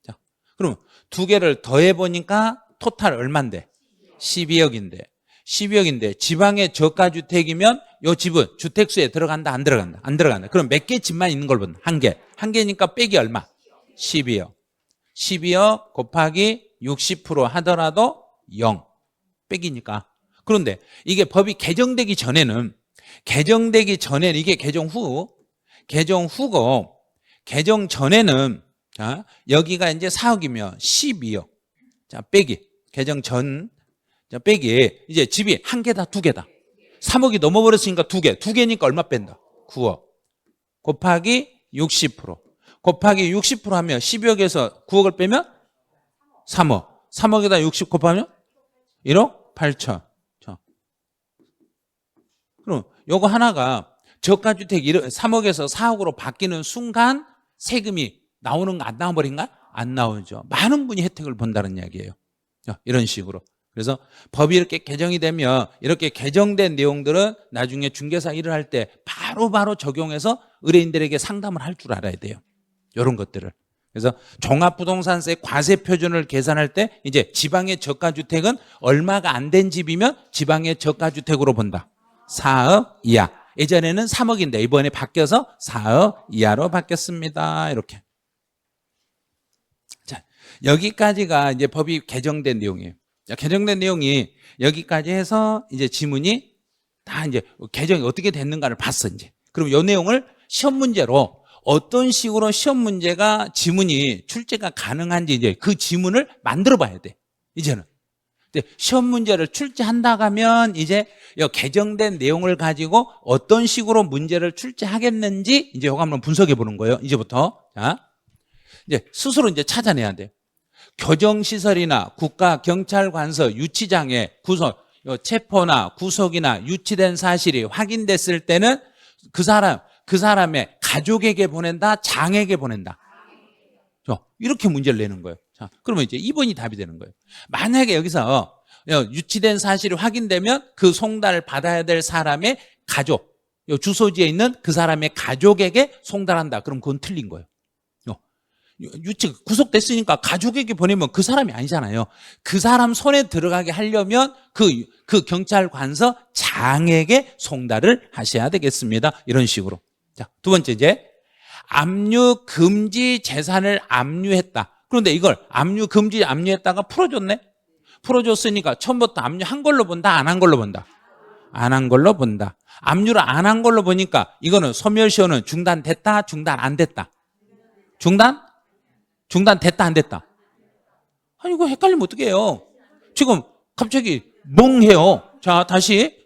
자, 그럼 2개를 더해보니까 토탈 얼만데? 12억인데 지방의 저가주택이면 이 집은 주택수에 들어간다, 안 들어간다? 안 들어간다. 그럼 몇 개 집만 있는 걸 본다? 1개. 1개니까 빼기 얼마? 12억. 12억 곱하기 60% 하더라도 0 빼기니까. 그런데 이게 법이 개정되기 전에는 이게 개정 후고 개정 전에는 자, 여기가 이제 4억이면 12억. 자, 빼기. 개정 전 자, 빼기. 이제 집이 1개다, 2개다. 3억이 넘어버렸으니까 2개니까 얼마 뺀다? 9억. 곱하기 60%. 곱하기 60% 하면 12억에서 9억을 빼면 3억. 3억에다 60 곱하면 1억 8천. 그럼 요거 하나가 저가주택 3억에서 4억으로 바뀌는 순간 세금이 나오는 거 안 나와버린가? 안 나오죠. 많은 분이 혜택을 본다는 이야기예요. 이런 식으로. 그래서 법이 이렇게 개정이 되면 이렇게 개정된 내용들은 나중에 중개사 일을 할 때 바로바로 적용해서 의뢰인들에게 상담을 할 줄 알아야 돼요. 이런 것들을. 그래서 종합부동산세 과세 표준을 계산할 때 이제 지방의 저가주택은 얼마가 안 된 집이면 지방의 저가주택으로 본다. 4억 이하. 예전에는 3억인데 이번에 바뀌어서 4억 이하로 바뀌었습니다. 이렇게. 자, 여기까지가 이제 법이 개정된 내용이에요. 자, 개정된 내용이 여기까지 해서 이제 지문이 다 이제 개정이 어떻게 됐는가를 봤어, 이제. 그럼 이 내용을 시험 문제로 어떤 식으로 시험 문제가 지문이 출제가 가능한지 이제 그 지문을 만들어 봐야 돼. 이제는. 근데 시험 문제를 출제한다고 하면 이제 이 개정된 내용을 가지고 어떤 식으로 문제를 출제하겠는지 이제 이거 한번 분석해 보는 거예요. 이제부터. 자, 이제 스스로 이제 찾아내야 돼요. 교정시설이나 국가경찰관서 유치장에 구속, 체포나 구속이나 유치된 사실이 확인됐을 때는 그 사람의 가족에게 보낸다, 장에게 보낸다. 이렇게 문제를 내는 거예요. 자, 그러면 이제 2번이 답이 되는 거예요. 만약에 여기서 유치된 사실이 확인되면 그 송달을 받아야 될 사람의 가족, 주소지에 있는 그 사람의 가족에게 송달한다. 그럼 그건 틀린 거예요. 구속됐으니까 가족에게 보내면 그 사람이 아니잖아요. 그 사람 손에 들어가게 하려면 그 경찰관서 장에게 송달을 하셔야 되겠습니다. 이런 식으로. 자, 두 번째 이제 압류 금지 재산을 압류했다. 그런데 이걸 압류 금지 압류했다가 풀어줬네. 풀어줬으니까 처음부터 압류한 걸로 본다, 안 한 걸로 본다? 안 한 걸로 본다. 압류를 안 한 걸로 보니까 이거는 소멸시효는 중단됐다, 중단 안 됐다? 중단됐다, 안 됐다? 아니, 이거 헷갈리면 어떻게 해요? 지금 갑자기 멍해요. 자, 다시.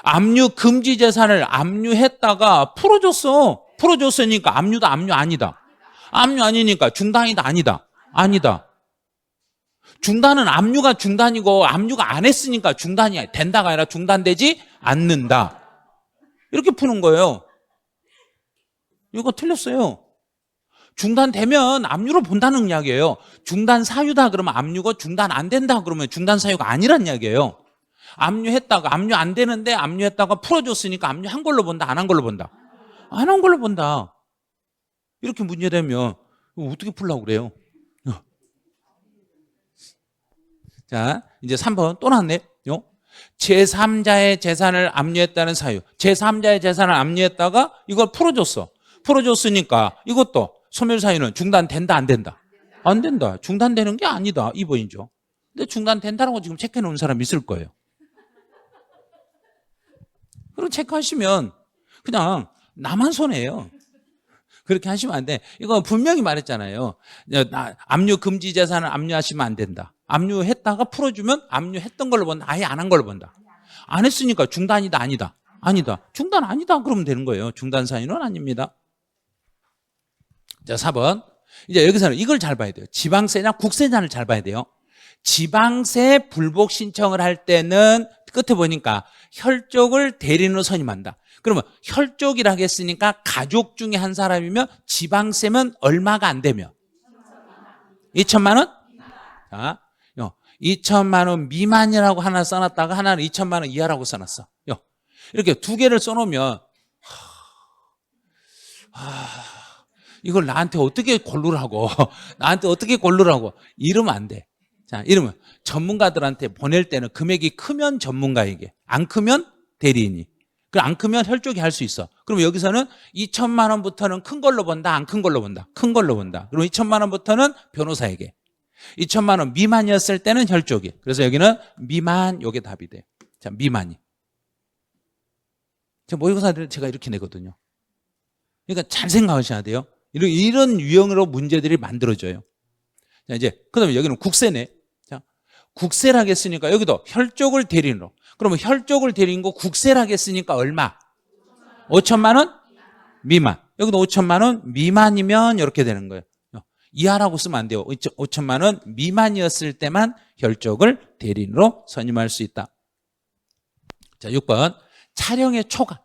압류 금지 재산을 압류했다가 풀어줬어. 풀어줬으니까 압류다, 압류 아니다? 압류 아니니까 중단이다, 아니다? 아니다. 중단은 압류가 중단이고 압류가 안 했으니까 중단이 된다가 아니라 중단되지 않는다. 이렇게 푸는 거예요. 이거 틀렸어요. 중단되면 압류로 본다는 이야기예요. 중단 사유다 그러면 압류고 중단 안 된다 그러면 중단 사유가 아니란 이야기예요. 압류했다가 압류 안 되는데 압류했다가 풀어줬으니까 압류한 걸로 본다, 안 한 걸로 본다? 안 한 걸로 본다. 이렇게 문제되면 어떻게 풀려고 그래요? 자, 이제 3번 또 나왔네요. 제3자의 재산을 압류했다는 사유. 제3자의 재산을 압류했다가 이걸 풀어줬어. 풀어줬으니까 이것도 소멸 사유는 중단된다, 안 된다? 안 된다. 중단되는 게 아니다. 2번이죠. 근데 중단된다라고 지금 체크해 놓은 사람 있을 거예요. 그럼 체크하시면 그냥 나만 손해예요. 그렇게 하시면 안 돼. 이거 분명히 말했잖아요. 압류 금지 재산을 압류하시면 안 된다. 압류했다가 풀어주면 압류했던 걸로 본다. 아예 안 한 걸로 본다. 안 했으니까 중단이다, 아니다? 아니다. 중단 아니다 그러면 되는 거예요. 중단 사유는 아닙니다. 자, 4번. 이제 여기서는 이걸 잘 봐야 돼요. 지방세냐 국세냐를 잘 봐야 돼요. 지방세 불복 신청을 할 때는 끝에 보니까 혈족을 대리인으로 선임한다. 그러면 혈족이라고 했으니까 가족 중에 한 사람이면 지방세면 얼마가 안 되면 2천만 원? 자, 2천만 원 미만이라고 하나 써놨다가 하나는 2천만 원 이하라고 써놨어. 이렇게 두 개를 써놓으면 이걸 나한테 어떻게 고르라고 나한테 어떻게 고르라고 이러면 안 돼. 자, 이러면 전문가들한테 보낼 때는 금액이 크면 전문가에게, 안 크면 대리인이, 안 크면 혈족이 할 수 있어. 그럼 여기서는 2천만 원부터는 큰 걸로 본다, 안 큰 걸로 본다? 큰 걸로 본다. 그럼 2천만 원부터는 변호사에게, 2천만 원 미만이었을 때는 혈족이. 그래서 여기는 미만, 요게 답이 돼. 자, 미만이. 제가 모의고사를 제가 이렇게 내거든요. 그러니까 잘 생각하셔야 돼요. 이런 유형으로 문제들이 만들어져요. 자, 이제 그다음에 여기는 국세네. 자, 국세라고 했으니까 여기도 혈족을 대리인으로. 그러면 혈족을 대리인고 국세라고 했으니까 얼마? 5천만 원 미만. 여기도 5천만 원 미만이면 이렇게 되는 거예요. 이하라고 쓰면 안 돼요. 5천만 원 미만이었을 때만 혈족을 대리인으로 선임할 수 있다. 자, 6번. 차량의 초과.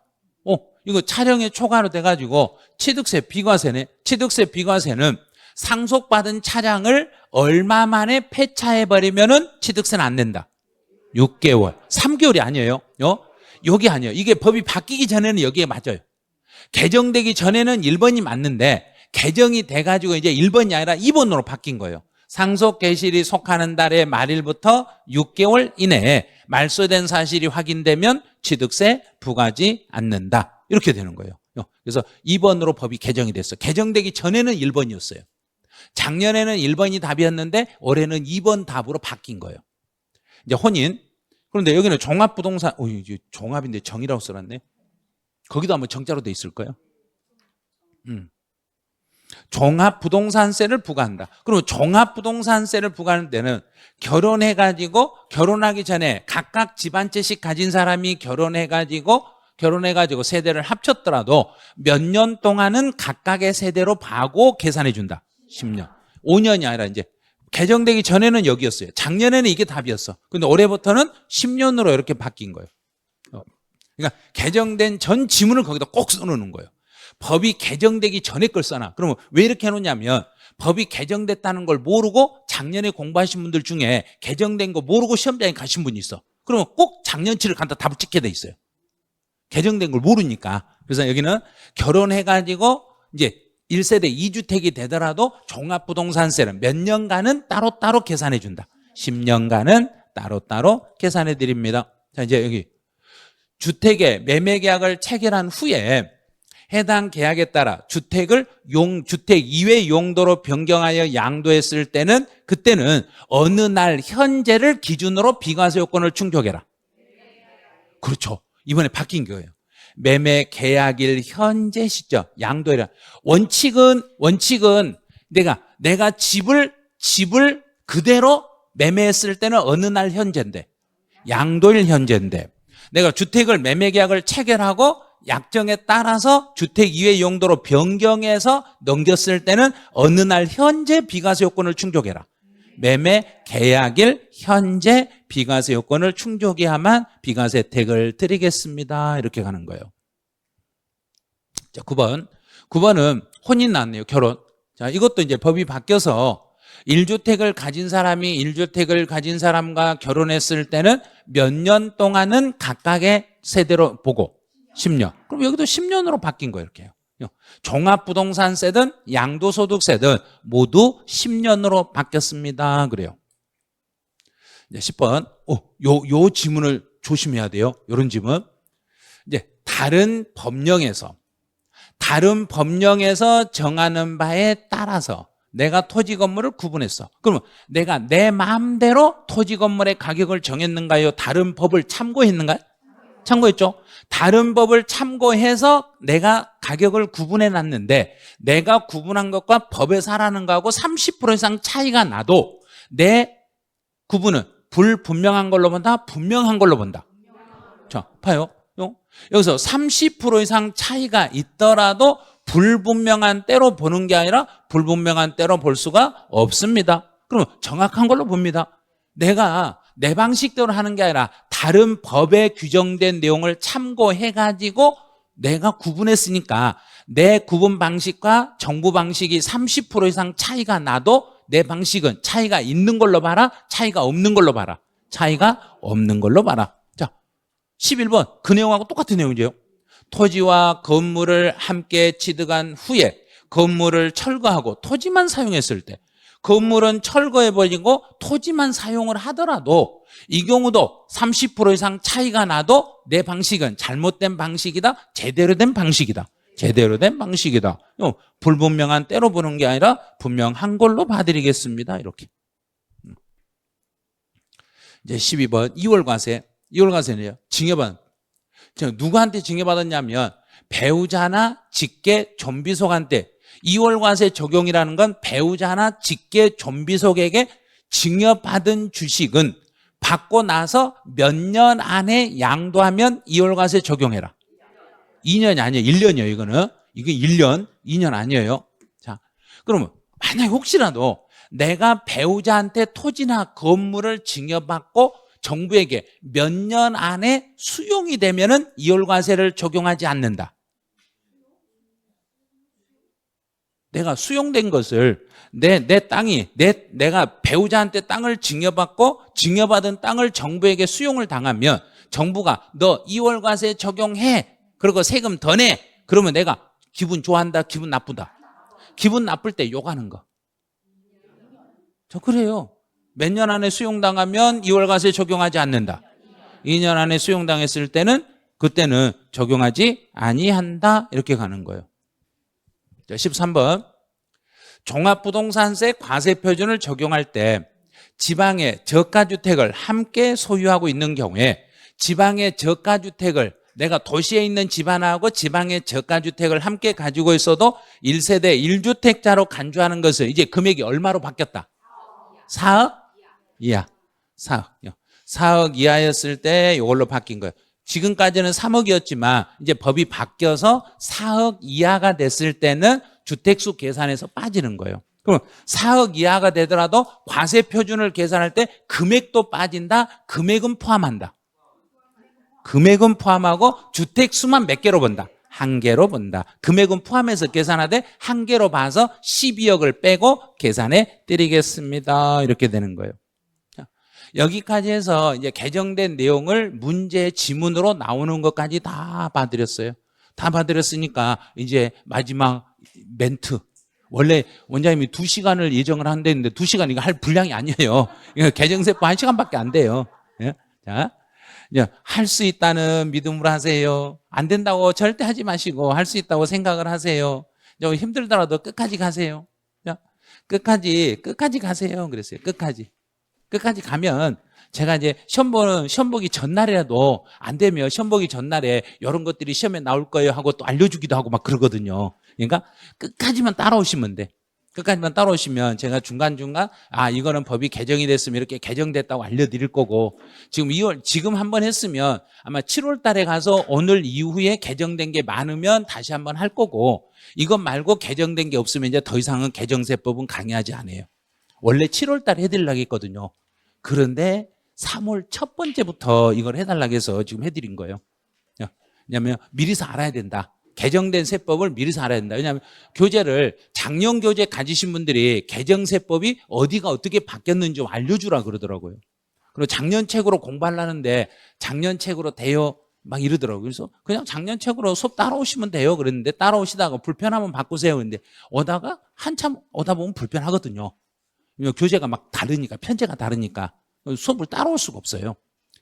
이거 차량의 초과로 돼가지고 취득세 비과세네. 취득세 비과세는 상속받은 차량을 얼마 만에 폐차해버리면은 취득세는 안 낸다. 6개월. 3개월이 아니에요. 여기 아니에요. 이게 법이 바뀌기 전에는 여기에 맞아요. 개정되기 전에는 1번이 맞는데 개정이 돼가지고 이제 1번이 아니라 2번으로 바뀐 거예요. 상속 개실이 속하는 달의 말일부터 6개월 이내에 말소된 사실이 확인되면 취득세 부과하지 않는다. 이렇게 되는 거예요. 그래서 2번으로 법이 개정이 됐어요. 개정되기 전에는 1번이었어요. 작년에는 1번이 답이었는데 올해는 2번 답으로 바뀐 거예요. 이제 혼인. 그런데 여기는 종합부동산, 이제 종합인데 정이라고 써놨네. 거기도 한번 정자로 돼 있을 거예요. 종합부동산세를 부과한다. 그럼 종합부동산세를 부과하는 데는 결혼하기 전에 각각 집 한 채씩 가진 사람이 결혼해가지고 세대를 합쳤더라도 몇 년 동안은 각각의 세대로 봐고 계산해 준다. 10년. 5년이 아니라 이제 개정되기 전에는 여기였어요. 작년에는 이게 답이었어. 근데 올해부터는 10년으로 이렇게 바뀐 거예요. 그러니까 개정된 전 지문을 거기다 꼭 써놓는 거예요. 법이 개정되기 전에 걸 써놔. 그러면 왜 이렇게 해놓냐면 법이 개정됐다는 걸 모르고 작년에 공부하신 분들 중에 개정된 거 모르고 시험장에 가신 분이 있어. 그러면 꼭 작년치를 갖다 답을 찍게 돼 있어요. 개정된 걸 모르니까. 그래서 여기는 결혼해가지고 이제 1세대 2주택이 되더라도 종합부동산세는 몇 년간은 따로따로 계산해 준다. 10년간은 따로따로 계산해 드립니다. 자, 이제 여기 주택의 매매 계약을 체결한 후에 해당 계약에 따라 주택을 주택 이외 용도로 변경하여 양도했을 때는 그때는 어느 날 현재를 기준으로 비과세 요건을 충족해라. 그렇죠. 이번에 바뀐 거예요. 매매 계약일 현재 시점 양도해라. 원칙은 내가 집을 그대로 매매했을 때는 어느 날 현재인데 양도일 현재인데 내가 주택을 매매 계약을 체결하고 약정에 따라서 주택 이외 용도로 변경해서 넘겼을 때는 어느 날 현재 비과세 요건을 충족해라. 매매 계약일 현재 비과세 요건을 충족해야만 비과세 혜택을 드리겠습니다. 이렇게 가는 거예요. 자, 9번은 혼인 나왔네요. 결혼. 자, 이것도 이제 법이 바뀌어서 1주택을 가진 사람과 결혼했을 때는 몇 년 동안은 각각의 세대로 보고 10년. 그럼 여기도 10년으로 바뀐 거예요. 이렇게요. 종합부동산세든 양도소득세든 모두 10년으로 바뀌었습니다. 그래요. 이제 10번. 요 지문을 조심해야 돼요. 이런 지문. 이제 다른 법령에서 정하는 바에 따라서 내가 토지 건물을 구분했어. 그러면 내가 내 마음대로 토지 건물의 가격을 정했는가요? 다른 법을 참고했는가요? 참고했죠. 다른 법을 참고해서 내가 가격을 구분해 놨는데 내가 구분한 것과 법에서 하라는 거하고 30% 이상 차이가 나도 내 구분은 불분명한 걸로 본다? 분명한 걸로 본다. 자, 봐요. 여기서 30% 이상 차이가 있더라도 불분명한 때로 보는 게 아니라 불분명한 때로 볼 수가 없습니다. 그럼 정확한 걸로 봅니다. 내가 내 방식대로 하는 게 아니라 다른 법에 규정된 내용을 참고해가지고 내가 구분했으니까 내 구분 방식과 정부 방식이 30% 이상 차이가 나도 내 방식은 차이가 있는 걸로 봐라, 차이가 없는 걸로 봐라. 차이가 없는 걸로 봐라. 자, 11번 그 내용하고 똑같은 내용이죠. 토지와 건물을 함께 취득한 후에 건물을 철거하고 토지만 사용했을 때 건물은 철거해버리고 토지만 사용을 하더라도 이 경우도 30% 이상 차이가 나도 내 방식은 잘못된 방식이다, 제대로 된 방식이다. 제대로 된 방식이다. 불분명한 때로 보는 게 아니라 분명한 걸로 봐드리겠습니다. 이렇게. 이제 12번 2월 과세는요. 징여받은. 누구한테 징여받았냐면 배우자나 직계 존비속한테 2월 과세 적용이라는 건 배우자나 직계 존비속에게 징여받은 주식은 받고 나서 몇 년 안에 양도하면 2월 과세 적용해라. 2년이 아니에요. 1년이에요. 이게 1년, 2년 아니에요. 자, 그러면 만약에 혹시라도 내가 배우자한테 토지나 건물을 징여받고 정부에게 몇 년 안에 수용이 되면은 2월 과세를 적용하지 않는다. 내가 수용된 것을 내가 배우자한테 땅을 징여받은 땅을 정부에게 수용을 당하면 정부가 너 2월 과세 적용해. 그리고 세금 더 내. 그러면 내가 기분 좋아한다, 기분 나쁘다. 기분 나쁠 때 욕하는 거. 저 그래요. 몇 년 안에 수용당하면 2월 과세 적용하지 않는다. 2년 안에 수용당했을 때는 그때는 적용하지 아니한다. 이렇게 가는 거예요. 13번 종합부동산세 과세표준을 적용할 때 지방의 저가주택을 함께 소유하고 있는 경우에 지방의 저가주택을 내가 도시에 있는 집안하고 지방의 저가주택을 함께 가지고 있어도 1세대 1주택자로 간주하는 것을 이제 금액이 얼마로 바뀌었다? 4억 이하. 4억요. 4억 이하였을 때 이걸로 바뀐 거예요. 지금까지는 3억이었지만 이제 법이 바뀌어서 4억 이하가 됐을 때는 주택수 계산에서 빠지는 거예요. 그럼 4억 이하가 되더라도 과세 표준을 계산할 때 금액도 빠진다. 금액은 포함한다. 금액은 포함하고 주택수만 몇 개로 본다? 한 개로 본다. 금액은 포함해서 계산하되 한 개로 봐서 12억을 빼고 계산해 드리겠습니다. 이렇게 되는 거예요. 여기까지 해서 이제 개정된 내용을 문제 지문으로 나오는 것까지 다 봐드렸어요. 다 봐드렸으니까 이제 마지막 멘트. 원래 원장님이 2시간을 예정을 한다는데 2시간 이거 할 분량이 아니에요. 개정세법 1시간밖에 안 돼요. 자, 할 수 있다는 믿음으로 하세요. 안 된다고 절대 하지 마시고 할 수 있다고 생각을 하세요. 힘들더라도 끝까지 가세요. 끝까지 가세요. 그랬어요. 끝까지 가면 제가 이제 시험 보기 전날이라도 안 되면 시험 보기 전날에 이런 것들이 시험에 나올 거예요 하고 또 알려주기도 하고 막 그러거든요. 그러니까 끝까지만 따라오시면 돼. 끝까지만 따라오시면 제가 중간중간 이거는 법이 개정이 됐으면 이렇게 개정됐다고 알려드릴 거고 지금 한번 했으면 아마 7월 달에 가서 오늘 이후에 개정된 게 많으면 다시 한번 할 거고 이것 말고 개정된 게 없으면 이제 더 이상은 개정세법은 강의하지 않아요. 원래 7월 달에 해드리려고 했거든요. 그런데 3월 첫 번째부터 이걸 해달라고 해서 지금 해드린 거예요. 왜냐하면 미리서 알아야 된다. 개정된 세법을 미리서 알아야 된다. 왜냐하면 교재를 작년 교재 가지신 분들이 개정세법이 어디가 어떻게 바뀌었는지 좀 알려주라 그러더라고요. 그리고 작년 책으로 공부하려는데 작년 책으로 돼요? 막 이러더라고요. 그래서 그냥 작년 책으로 수업 따라오시면 돼요. 그랬는데 따라오시다가 불편하면 바꾸세요. 그런데 오다가 한참 오다 보면 불편하거든요. 교재가 막 다르니까, 편제가 다르니까 수업을 따라올 수가 없어요.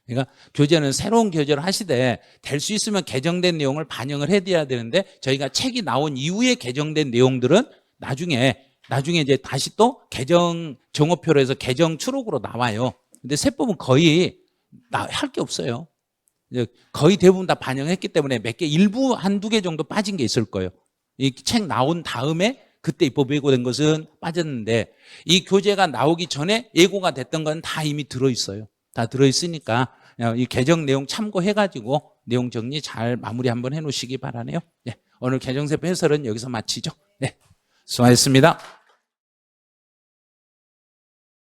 그러니까 교재는 새로운 교재를 하시되 될 수 있으면 개정된 내용을 반영을 해드려야 되는데 저희가 책이 나온 이후에 개정된 내용들은 나중에 이제 다시 또 개정 정오표로 해서 개정 추록으로 나와요. 근데 세법은 거의 할 게 없어요. 거의 대부분 다 반영했기 때문에 몇 개, 일부 한두 개 정도 빠진 게 있을 거예요. 이 책 나온 다음에 그때 입법 예고된 것은 빠졌는데 이 교재가 나오기 전에 예고가 됐던 건 다 이미 들어있어요. 다 들어있으니까 이 개정 내용 참고해가지고 내용 정리 잘 마무리 한번 해놓으시기 바라네요. 네, 오늘 개정세법 해설은 여기서 마치죠. 네, 수고하셨습니다.